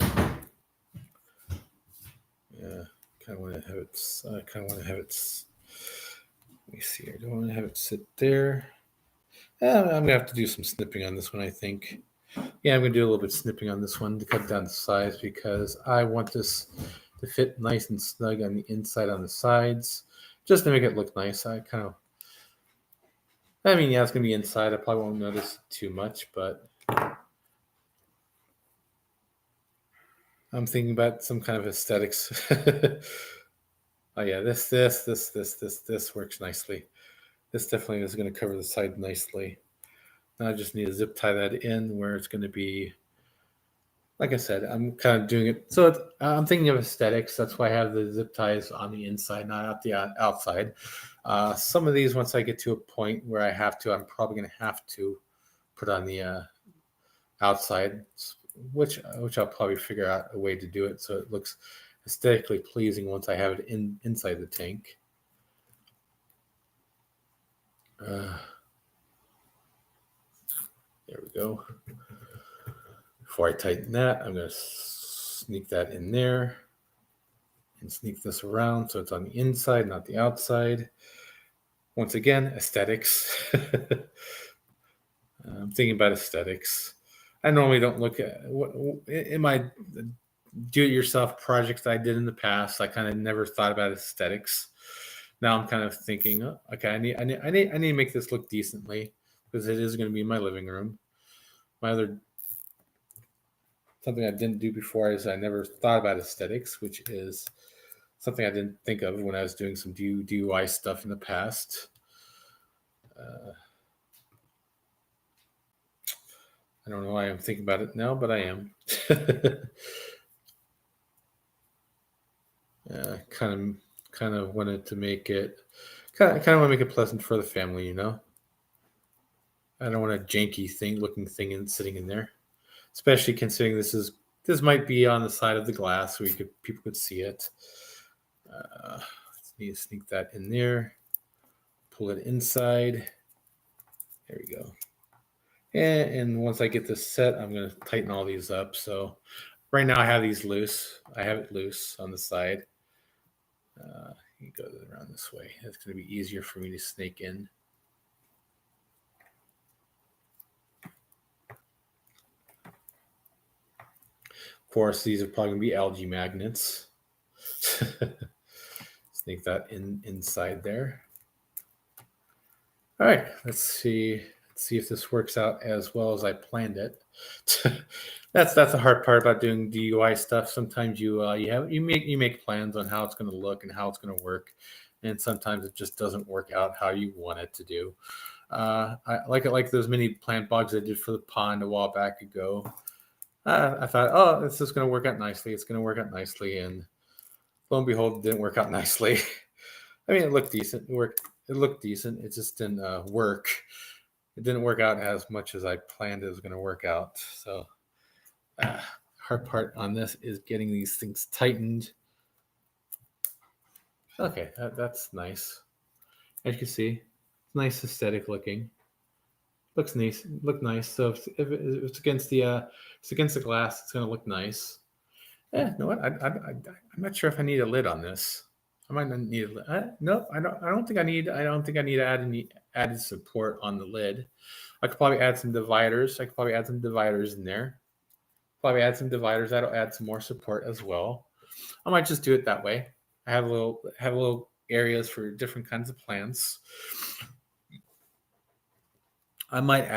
Yeah, kind of want to have it. Let me see here. Do I want to have it sit there? I'm gonna have to do some snipping on this one, I think. Yeah, I'm gonna do a little bit of snipping on this one to cut down the size because I want this to fit nice and snug on the inside on the sides, just to make it look nice. Yeah, it's gonna be inside. I probably won't notice too much, but I'm thinking about some kind of aesthetics. Oh yeah, this works nicely. This definitely is going to cover the side nicely. Now I just need to zip tie that in where it's going to be. Like I said, I'm kind of doing it. So I'm thinking of aesthetics. That's why I have the zip ties on the inside, not at the outside. Some of these, once I get to a point where I have to, I'm probably going to have to put on the outside, which I'll probably figure out a way to do it so it looks aesthetically pleasing once I have it inside the tank. There we go. Before I tighten that, I'm going to sneak that in there and sneak this around so it's on the inside, not the outside. Once again, aesthetics. I'm thinking about aesthetics. I normally don't look at what in my do-it-yourself projects that I did in the past. I kind of never thought about aesthetics. Now I'm kind of thinking, oh, okay, I need to make this look decently because it is going to be in my living room. My other something I didn't do before is I never thought about aesthetics, which is something I didn't think of when I was doing some DIY stuff in the past. I don't know why I'm thinking about it now, but I am. Kind of wanted to make it kind of want to make it pleasant for the family, you know. I don't want a janky looking thing sitting in there, especially considering this might be on the side of the glass so people could see it. Let's need to sneak that in there, pull it inside. There we go. And once I get this set, I'm going to tighten all these up. So right now I have these loose. I have it loose on the side. You go around this way. It's going to be easier for me to snake in. Of course, these are probably going to be algae magnets. Snake that inside there. All right, let's see if this works out as well as I planned it. That's the hard part about doing DIY stuff. Sometimes you make plans on how it's going to look and how it's going to work, and sometimes it just doesn't work out how you want it to do. I like those mini plant bogs I did for the pond a while back ago. I thought, oh, this is going to work out nicely. It's going to work out nicely, and lo and behold, it didn't work out nicely. I mean, it looked decent. It looked decent. It just didn't work. It didn't work out as much as I planned it was going to work out. So, hard part on this is getting these things tightened. Okay, that's nice. As you can see, it's nice aesthetic looking. Looks nice. Look nice. So if it's against the glass, it's going to look nice. Yeah, you know what? I'm not sure if I need a lid on this. I might not need a lid. No, I don't think I need to add any added support on the lid. I could probably add some dividers. In there. Probably add some dividers. That'll add some more support as well. I might just do it that way. I have little areas for different kinds of plants. I might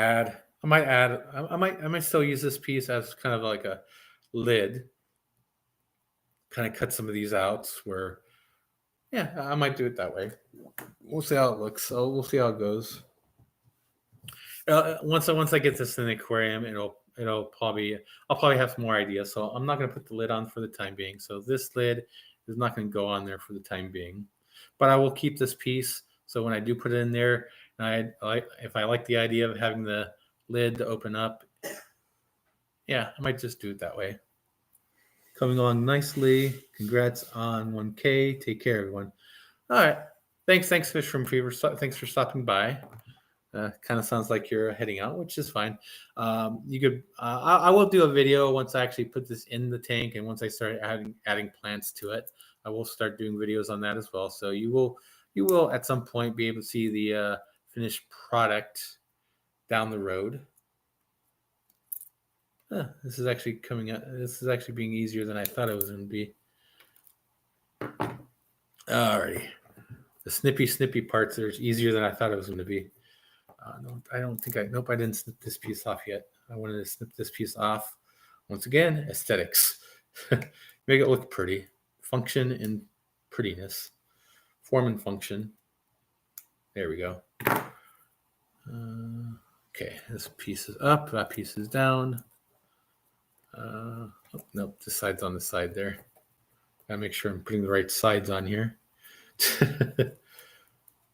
still use this piece as kind of like a lid. Kind of cut some of these out where, yeah, I might do it that way. We'll see how it looks. So we'll see how it goes. Once I get this in the aquarium, I'll probably have some more ideas. So I'm not going to put the lid on for the time being. So this lid is not going to go on there for the time being, but I will keep this piece. So when I do put it in there, if I like the idea of having the lid to open up, yeah, I might just do it that way. Coming along nicely. Congrats on 1K. Take care, everyone. All right. Thanks, Fish from Fever. Thanks for stopping by. Kind of sounds like you're heading out, which is fine. You could. I will do a video once I actually put this in the tank, and once I start adding plants to it, I will start doing videos on that as well. So you will at some point be able to see the finished product down the road. This is actually coming out. This is actually being easier than I thought it was going to be. Alrighty. The snippy parts are easier than I thought it was going to be. No, I don't think nope, I didn't snip this piece off yet. I wanted to snip this piece off. Once again, aesthetics. Make it look pretty. Function and prettiness. Form and function. There we go. Okay, this piece is up. That piece is down. Oh, nope, the side's on the side there. Gotta make sure I'm putting the right sides on here.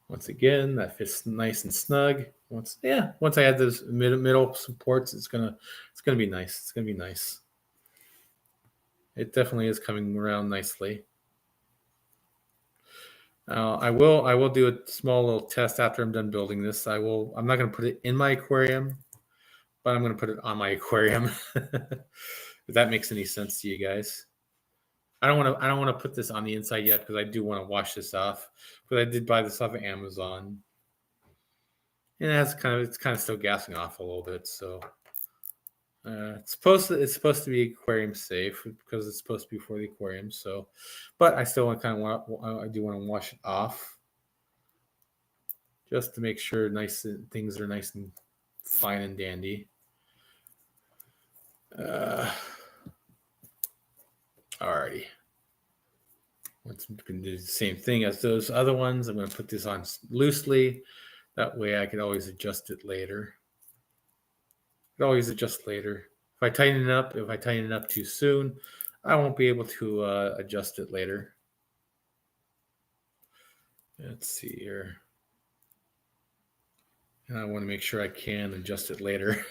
Once again, that fits nice and snug. Once I add those middle supports, it's gonna be nice. It's gonna be nice. It definitely is coming around nicely. I will do a small little test after I'm done building this. I'm not gonna put it in my aquarium, but I'm going to put it on my aquarium. If that makes any sense to you guys. I don't want to put this on the inside yet because I do want to wash this off. But I did buy this off of Amazon. And it's kind of still gassing off a little bit, so it's supposed to be aquarium safe because it's supposed to be for the aquarium. So, but I still I do want to wash it off just to make sure things are nice and fine and dandy. Alrighty. Once I'm going to do the same thing as those other ones, I'm going to put this on loosely. That way I can always adjust it later. If I tighten it up too soon, I won't be able to adjust it later. Let's see here. And I want to make sure I can adjust it later.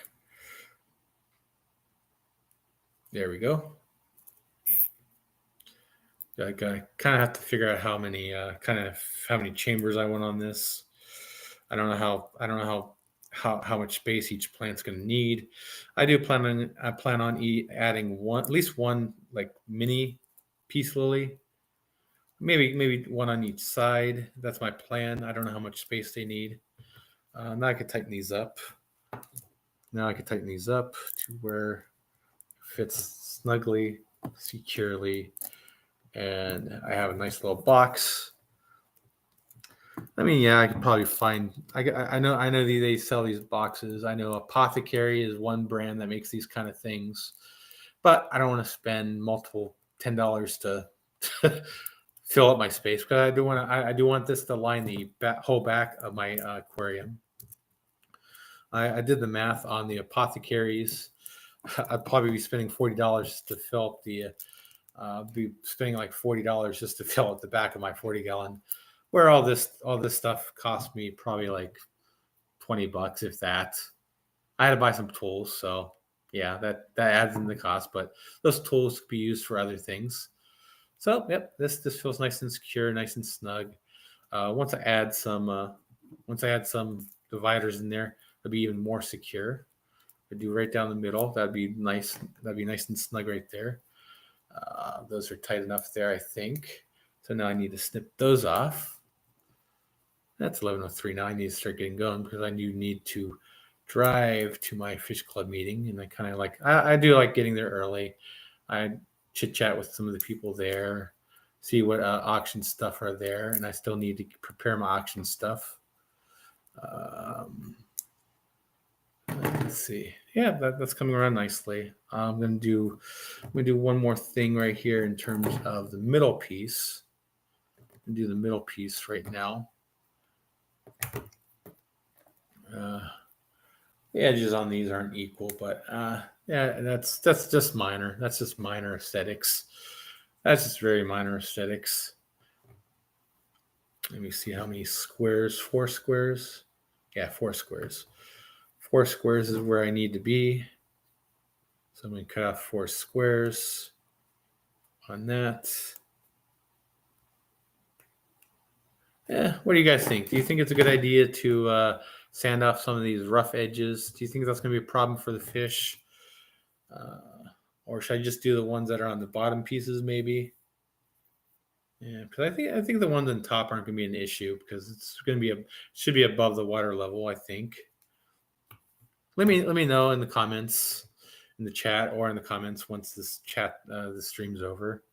There we go. I kind of have to figure out how many chambers I want on this. I don't know how much space each plant's going to need. I plan on adding at least one like mini peace lily, maybe one on each side. That's my plan. I don't know how much space they need. Now I can tighten these up. To where it fits snugly, securely, and I have a nice little box. I mean, yeah, I could probably find. I know they sell these boxes. I know Apothecary is one brand that makes these kind of things, but I don't want to spend multiple $10 to fill up my space because I do want this to line the whole back of my aquarium. I did the math on the Apothecaries. I'd probably be spending $40 to fill up the. Be spending like $40 just to fill up the back of my 40-gallon. Where all this stuff cost me probably like $20, if that. I had to buy some tools, so yeah, that adds in the cost. But those tools could be used for other things. So yep, this feels nice and secure, nice and snug. Once I add some dividers in there, it'll be even more secure. I do right down the middle. That'd be nice. That'd be nice and snug right there. Those are tight enough there, I think. So now I need to snip those off. That's 11:03 now. I need to start getting going because I do need to drive to my fish club meeting, and I do like getting there early. I chit chat with some of the people there, see what auction stuff are there, and I still need to prepare my auction stuff. Let's see. Yeah, that's coming around nicely. I'm gonna do one more thing right here in terms of the middle piece. I'm gonna do the middle piece right now. The edges on these aren't equal, but yeah, that's just minor. That's just minor aesthetics. That's just very minor aesthetics. Let me see how many squares. 4 squares. Yeah, 4 squares. 4 squares is where I need to be. So I'm going to cut off 4 squares on that. Yeah, what do you guys think? Do you think it's a good idea to sand off some of these rough edges? Do you think that's going to be a problem for the fish? Or should I just do the ones that are on the bottom pieces maybe? Yeah, because I think the ones on top aren't going to be an issue because it's going to be should be above the water level, I think. Let me know in the comments, in the chat, or in the comments once this stream's over.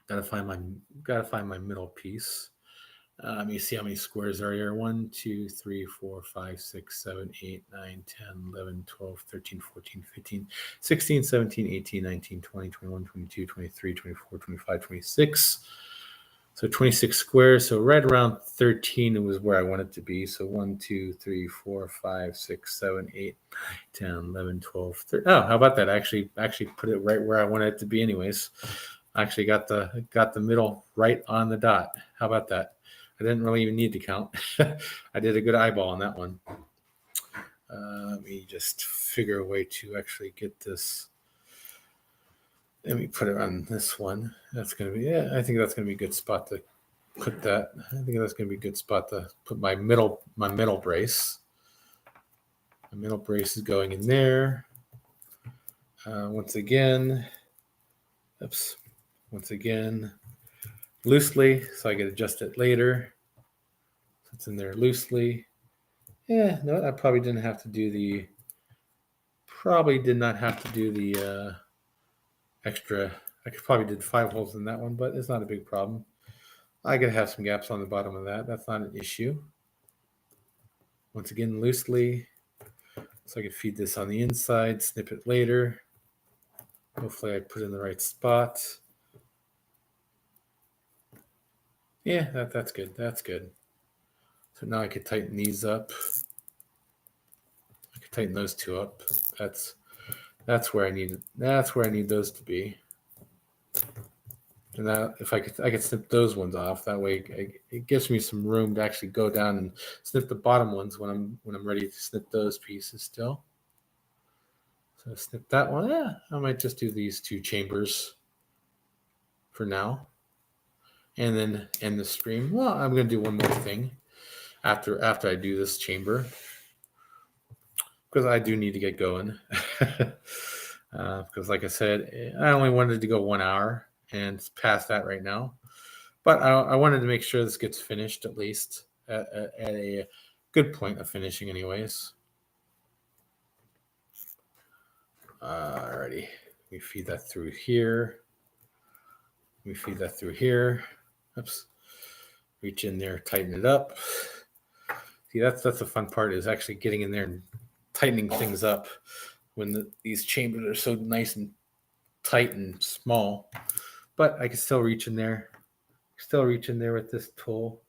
Gotta find my middle piece. Let me see how many squares are here. 1, 2, 3, 4, 5, 6, 7, 8, 9, 10, 11, 12, 13, 14, 15, 16, 17, 18, 19, 20, 21, 22, 23, 24, 25, 26. So 26 squares. So right around 13 was where I want it to be. So 1, 2, 3, 4, 5, 6, 7, 8, 10, 11, 12, 13. Oh, how about that? I actually put it right where I wanted it to be anyways. I actually got the middle right on the dot. How about that? I didn't really even need to count. I did a good eyeball on that one. Let me just figure a way to actually get this. Let me put it on this one. That's going to be, yeah, I think that's going to be a good spot to put that. I think that's going to be a good spot to put my middle brace. The middle brace is going in there. Once again, loosely, so I can adjust it later. So it's in there loosely. Yeah, no, I probably didn't have to do the, extra. I could probably did 5 holes in that one, but it's not a big problem. I could have some gaps on the bottom of that. That's not an issue. Once again, loosely, so I can feed this on the inside, snip it later. Hopefully I put it in the right spot. Yeah, that's good. That's good. So now I could tighten these up. I could tighten those 2 up. That's where I need those to be. And now if I could snip those ones off. That way it gives me some room to actually go down and snip the bottom ones when I'm ready to snip those pieces still. So snip that one. Yeah, I might just do these 2 chambers for now. And then end the stream. Well, I'm going to do one more thing after I do this chamber, because I do need to get going. Because like I said, I only wanted to go 1 hour, and it's past that right now. But I wanted to make sure this gets finished at least at a good point of finishing anyways. Alrighty. We feed that through here. Oops. Reach in there, tighten it up. See, that's the fun part, is actually getting in there and tightening things up when these chambers are so nice and tight and small. But I can still reach in there. With this tool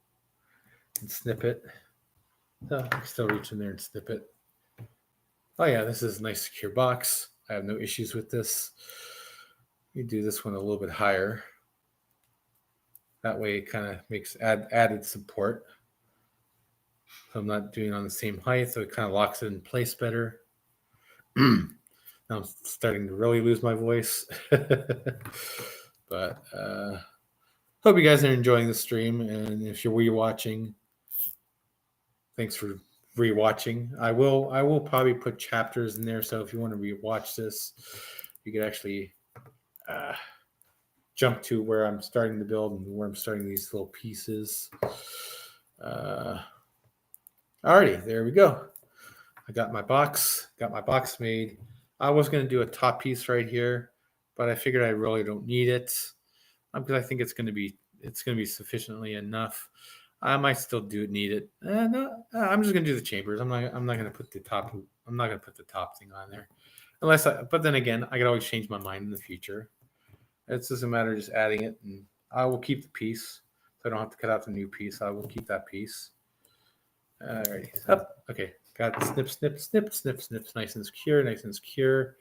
and snip it. So I can still reach in there and snip it. Oh yeah, this is a nice secure box. I have no issues with this. You do this one a little bit higher. That way it kind of makes added support. So I'm not doing it on the same height, so it kind of locks it in place better. Now I'm starting to really lose my voice. But hope you guys are enjoying the stream. And if you're rewatching, thanks for rewatching. I will probably put chapters in there, so if you want to rewatch this, you could actually jump to where I'm starting to build and where I'm starting these little pieces. Alrighty, there we go. I got my box made. I was going to do a top piece right here, but I figured I really don't need it, because I think it's going to be sufficiently enough. I might still need it. No, I'm just going to do the chambers. I'm not going to put the top. I'm not going to put the top thing on there, but then again, I could always change my mind in the future. It's just a matter of just adding it, and I will keep the piece, so I don't have to cut out the new piece. I will keep that piece. Alrighty, up. Okay, got it. Snip, nice and secure.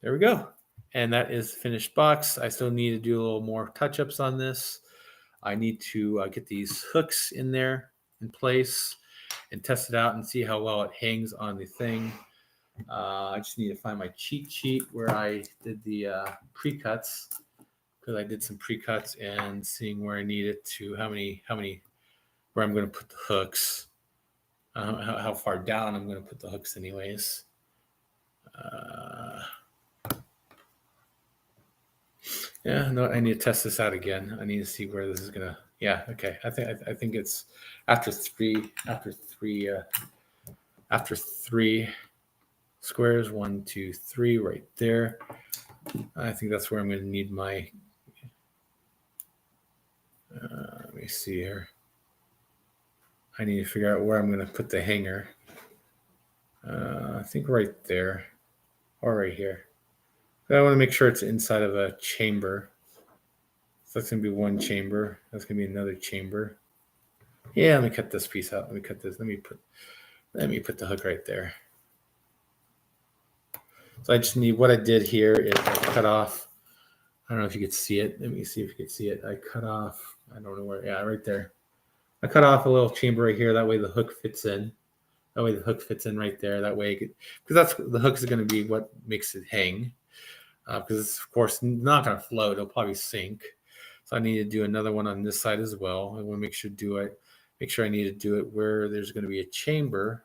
There we go. And that is the finished box. I still need to do a little more touch-ups on this. I need to get these hooks in there in place and test it out and see how well it hangs on the thing. I just need to find my cheat sheet where I did the pre-cuts, because I did some pre-cuts and seeing where I need it to, where I'm going to put the hooks, how far down I'm going to put the hooks anyways. Yeah, no, I need to test this out again. I need to see where this is gonna. Yeah, okay. I think it's after three squares. 1, 2, 3, right there. I think that's where I'm going to need my. Let me see here. I need to figure out where I'm going to put the hanger. I think right there, or right here. I want to make sure it's inside of a chamber. So that's going to be one chamber. That's going to be another chamber. Yeah, let me cut this piece out. Let me cut this. Let me put the hook right there. So I just need, what I did here is I cut off. I don't know if you could see it. Let me see if you could see it. I cut off. I don't know where. Yeah, right there. I cut off a little chamber right here. That way the hook fits in. Right there. That way, because the hooks are going to be what makes it hang. Because it's, of course, not going to float. It'll probably sink. So I need to do another one on this side as well. I want to make sure I need to do it where there's going to be a chamber,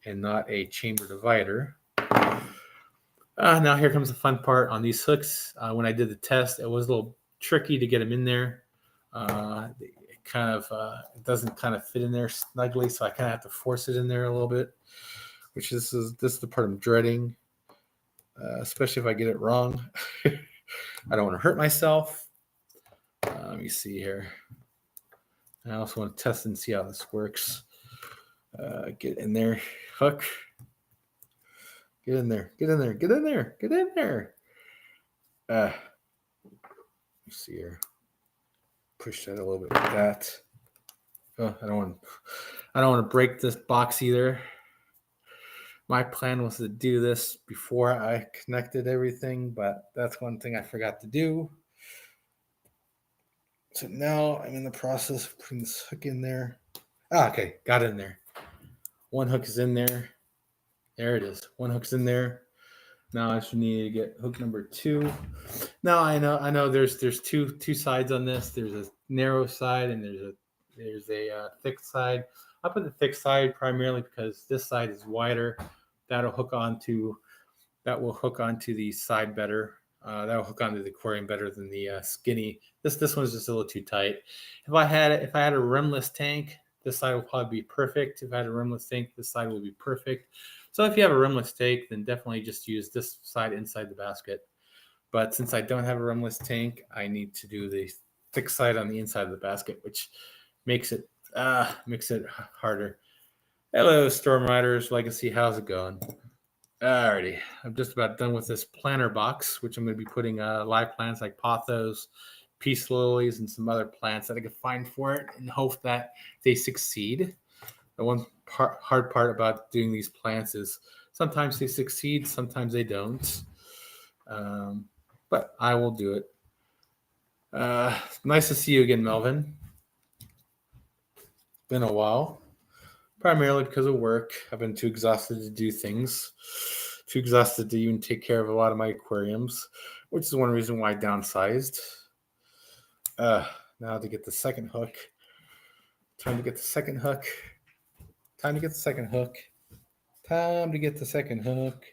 and not a chamber divider. Now here comes the fun part on these hooks. When I did the test, it was a little tricky to get them in there. It doesn't kind of fit in there snugly, so I kind of have to force it in there a little bit, which this is the part I'm dreading, especially if I get it wrong. I don't want to hurt myself. Let me see here. I also want to test and see how this works. Get in there, hook. Get in there, get in there, get in there, get in there. Let's see here. Push that a little bit like that. Oh, I don't want to break this box either. My plan was to do this before I connected everything, but that's one thing I forgot to do. So now I'm in the process of putting this hook in there. Okay, got it in there. One hook is in there. There it is. One hook's in there. Now I just need to get hook number 2. Now I know there's two sides on this. There's a narrow side and there's a thick side. I put the thick side primarily because this side is wider. That will hook onto the side better. That will hook onto the aquarium better than the skinny. This one's just a little too tight. If I had a rimless tank, this side will probably be perfect. If I had a rimless tank, this side will be perfect. So if you have a rimless tank, then definitely just use this side inside the basket. But since I don't have a rimless tank, I need to do the thick side on the inside of the basket, which makes it harder. Hello, Storm Riders Legacy. How's it going? Alrighty, I'm just about done with this planter box, which I'm going to be putting live plants like pothos, peace lilies, and some other plants that I can find for it, and hope that they succeed. The one hard part about doing these plants is sometimes they succeed, sometimes they don't. But I will do it. Nice to see you again, Melvin. Been a while. Primarily because of work. I've been too exhausted to do things. Too exhausted to even take care of a lot of my aquariums, which is one reason why I downsized. Now to get the second hook. Time to get the second hook. Time to get the second hook. Time to get the second hook.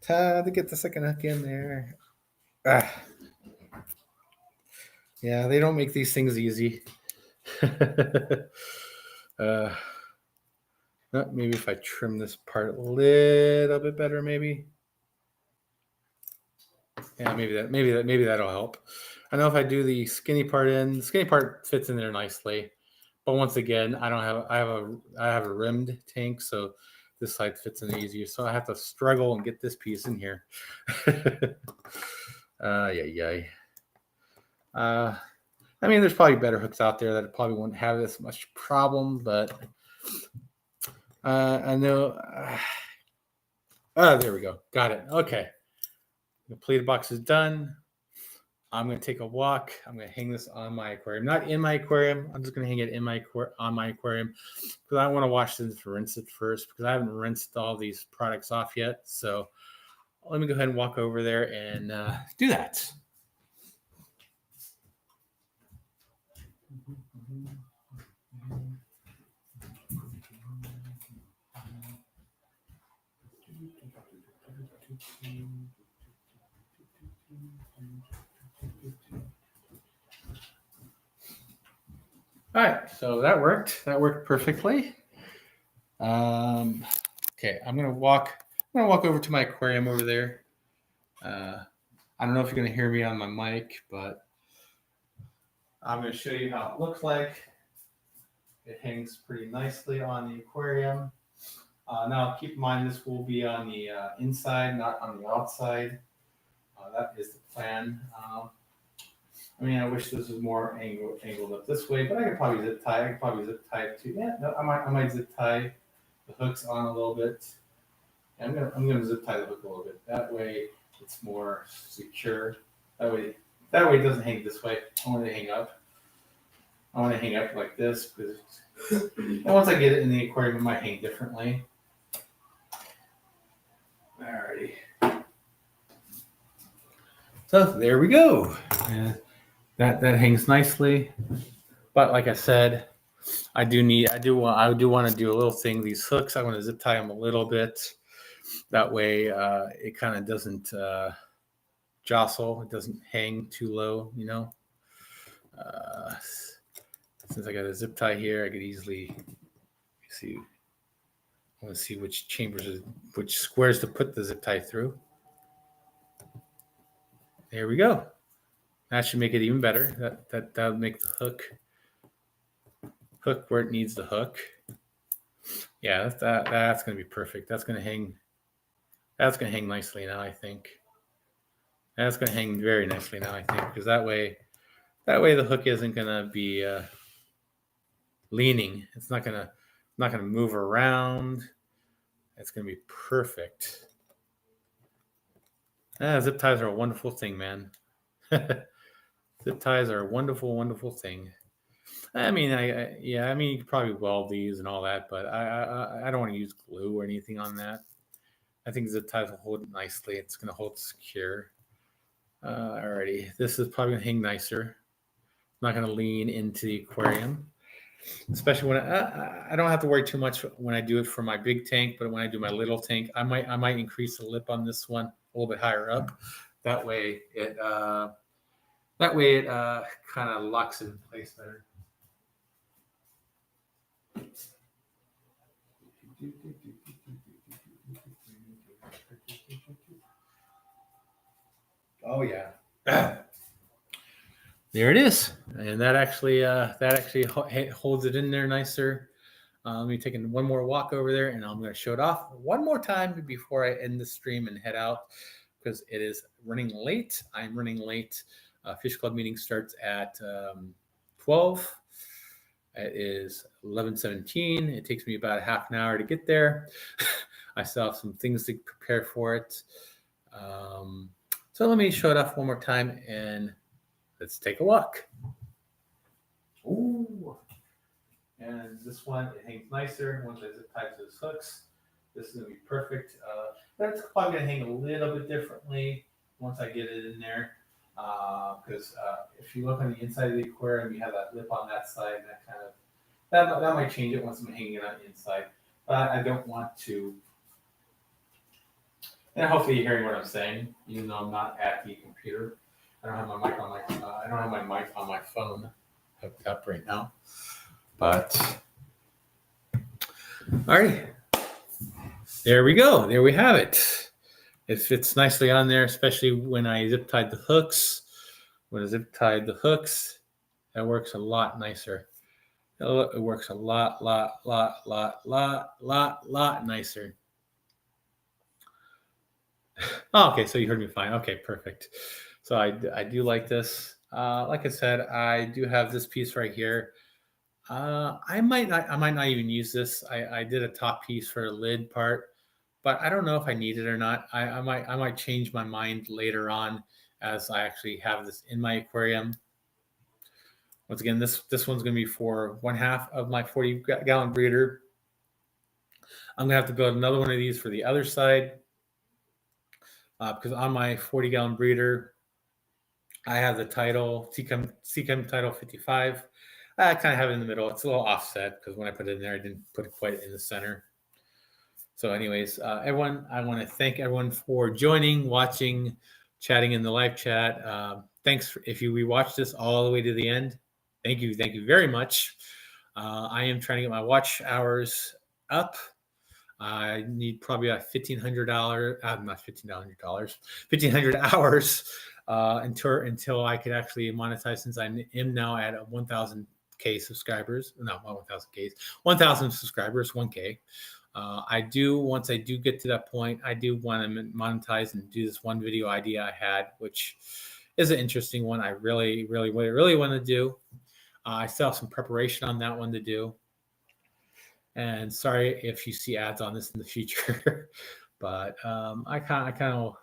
Time to get the second hook in there. Yeah, they don't make these things easy. Maybe if I trim this part a little bit better, maybe. Yeah, maybe that'll help. I know if I do the skinny part in, the skinny part fits in there nicely. But once again, I have a rimmed tank, so this side fits in easier. So I have to struggle and get this piece in here. I mean, there's probably better hooks out there that probably won't have this much problem, but I know. There we go. Got it. Okay. The completed box is done. I'm going to take a walk. I'm going to hang this on my aquarium. Not in my aquarium. I'm just going to hang it on my aquarium because I want to wash this and rinse it first because I haven't rinsed all these products off yet. So let me go ahead and walk over there and do that. All right, so that worked. That worked perfectly. Okay, I'm gonna walk over to my aquarium over there. I don't know if you're gonna hear me on my mic, but I'm gonna show you how it looks like. It hangs pretty nicely on the aquarium. Now, keep in mind this will be on the inside, not on the outside. That is the plan. I mean, I wish this was more angled up this way, but I could probably zip tie. I could probably zip tie it too. Yeah, no, I might zip tie the hooks on a little bit. And I'm gonna zip tie the hook a little bit. That way, it's more secure. That way it doesn't hang this way. I want it to hang up. I want to hang up like this because and once I get it in the aquarium, it might hang differently. Alrighty. So there we go. That hangs nicely. But like I said, I do want to do a little thing. These hooks, I want to zip tie them a little bit. That way it kind of doesn't jostle. It doesn't hang too low, you know. Since I got a zip tie here, I could easily see. I want to see which which squares to put the zip tie through. There we go. That should make it even better. That'll make the hook where it needs the hook. Yeah, that's going to be perfect. That's going to hang nicely now, I think. That's going to hang very nicely now, I think, because that way the hook isn't going to be leaning. It's not going to move around. It's going to be perfect. Zip ties are a wonderful thing, man. Zip ties are a wonderful, wonderful thing. I mean, you could probably weld these and all that, but I don't want to use glue or anything on that. I think zip ties will hold it nicely. It's going to hold secure. Alrighty, this is probably going to hang nicer. I'm not going to lean into the aquarium, especially when I don't have to worry too much when I do it for my big tank, but when I do my little tank, I might increase the lip on this one a little bit higher up. That way it kind of locks it in place better. Oh yeah. There it is, and that actually holds it in there nicer. Let me take one more walk over there, and I'm going to show it off one more time before I end the stream and head out, because it is running late. I'm running late. Fish Club meeting starts at 12. It is 11:17. It takes me about half an hour to get there. I still have some things to prepare for it. So let me show it off one more time, and let's take a walk. Ooh. And this one, it hangs nicer once I zip tie to those hooks. This is going to be perfect. That's probably going to hang a little bit differently once I get it in there. Because if you look on the inside of the aquarium, you have that lip on that side. That might change it once I'm hanging it on the inside. But I don't want to. And hopefully you're hearing what I'm saying, even though I'm not at the computer. I don't have my mic on my phone hooked up right now. But all right, there we go. There we have it. It fits nicely on there, especially when I zip tied the hooks. When I zip tied the hooks, that works a lot nicer. It works a lot nicer. Oh, okay, so you heard me fine. Okay, perfect. So I do like this. Like I said, I do have this piece right here. I might not even use this. I did a top piece for a lid part, but I don't know if I need it or not. I might change my mind later on as I actually have this in my aquarium. Once again, this one's going to be for 1/2 of my 40-gallon breeder. I'm going to have to build another one of these for the other side because on my 40-gallon breeder, I have the title, Seachem title 55. I kind of have it in the middle. It's a little offset because when I put it in there, I didn't put it quite in the center. So anyways, everyone, I want to thank everyone for joining, watching, chatting in the live chat. Thanks if you rewatched this all the way to the end. Thank you very much. I am trying to get my watch hours up. I need probably about $1,500, not $1,500, 1,500 hours until I could actually monetize, since I am now at 1,000K subscribers. No, not 1,000K, 1,000 subscribers, 1K. Once I do get to that point, I do want to monetize and do this one video idea I had, which is an interesting one. I really want to do. I still have some preparation on that one to do. And sorry if you see ads on this in the future, but I know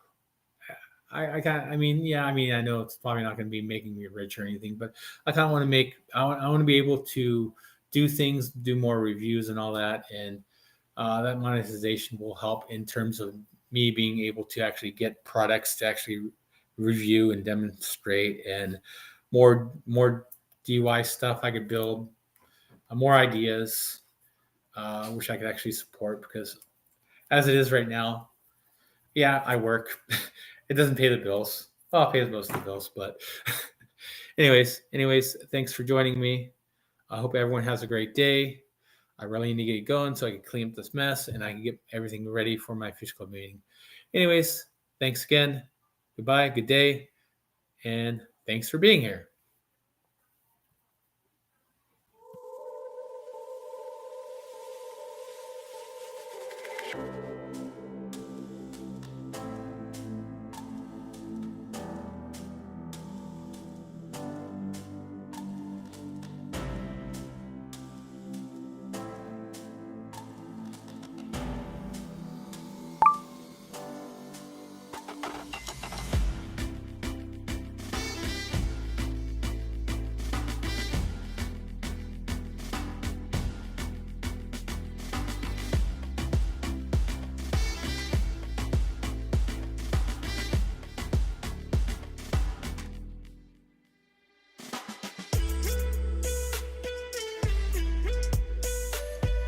it's probably not going to be making me rich or anything, but I kind of want to I want to be able to do things, do more reviews and all that. And that monetization will help in terms of me being able to actually get products to actually review and demonstrate, and more DIY stuff I could build. more ideas. I wish I could actually support, because as it is right now, yeah, I work. It doesn't pay the bills. Well, it pays most of the bills, but anyways, thanks for joining me. I hope everyone has a great day. I really need to get going so I can clean up this mess and I can get everything ready for my fish club meeting. Anyways, thanks again. Goodbye. Good day. And thanks for being here.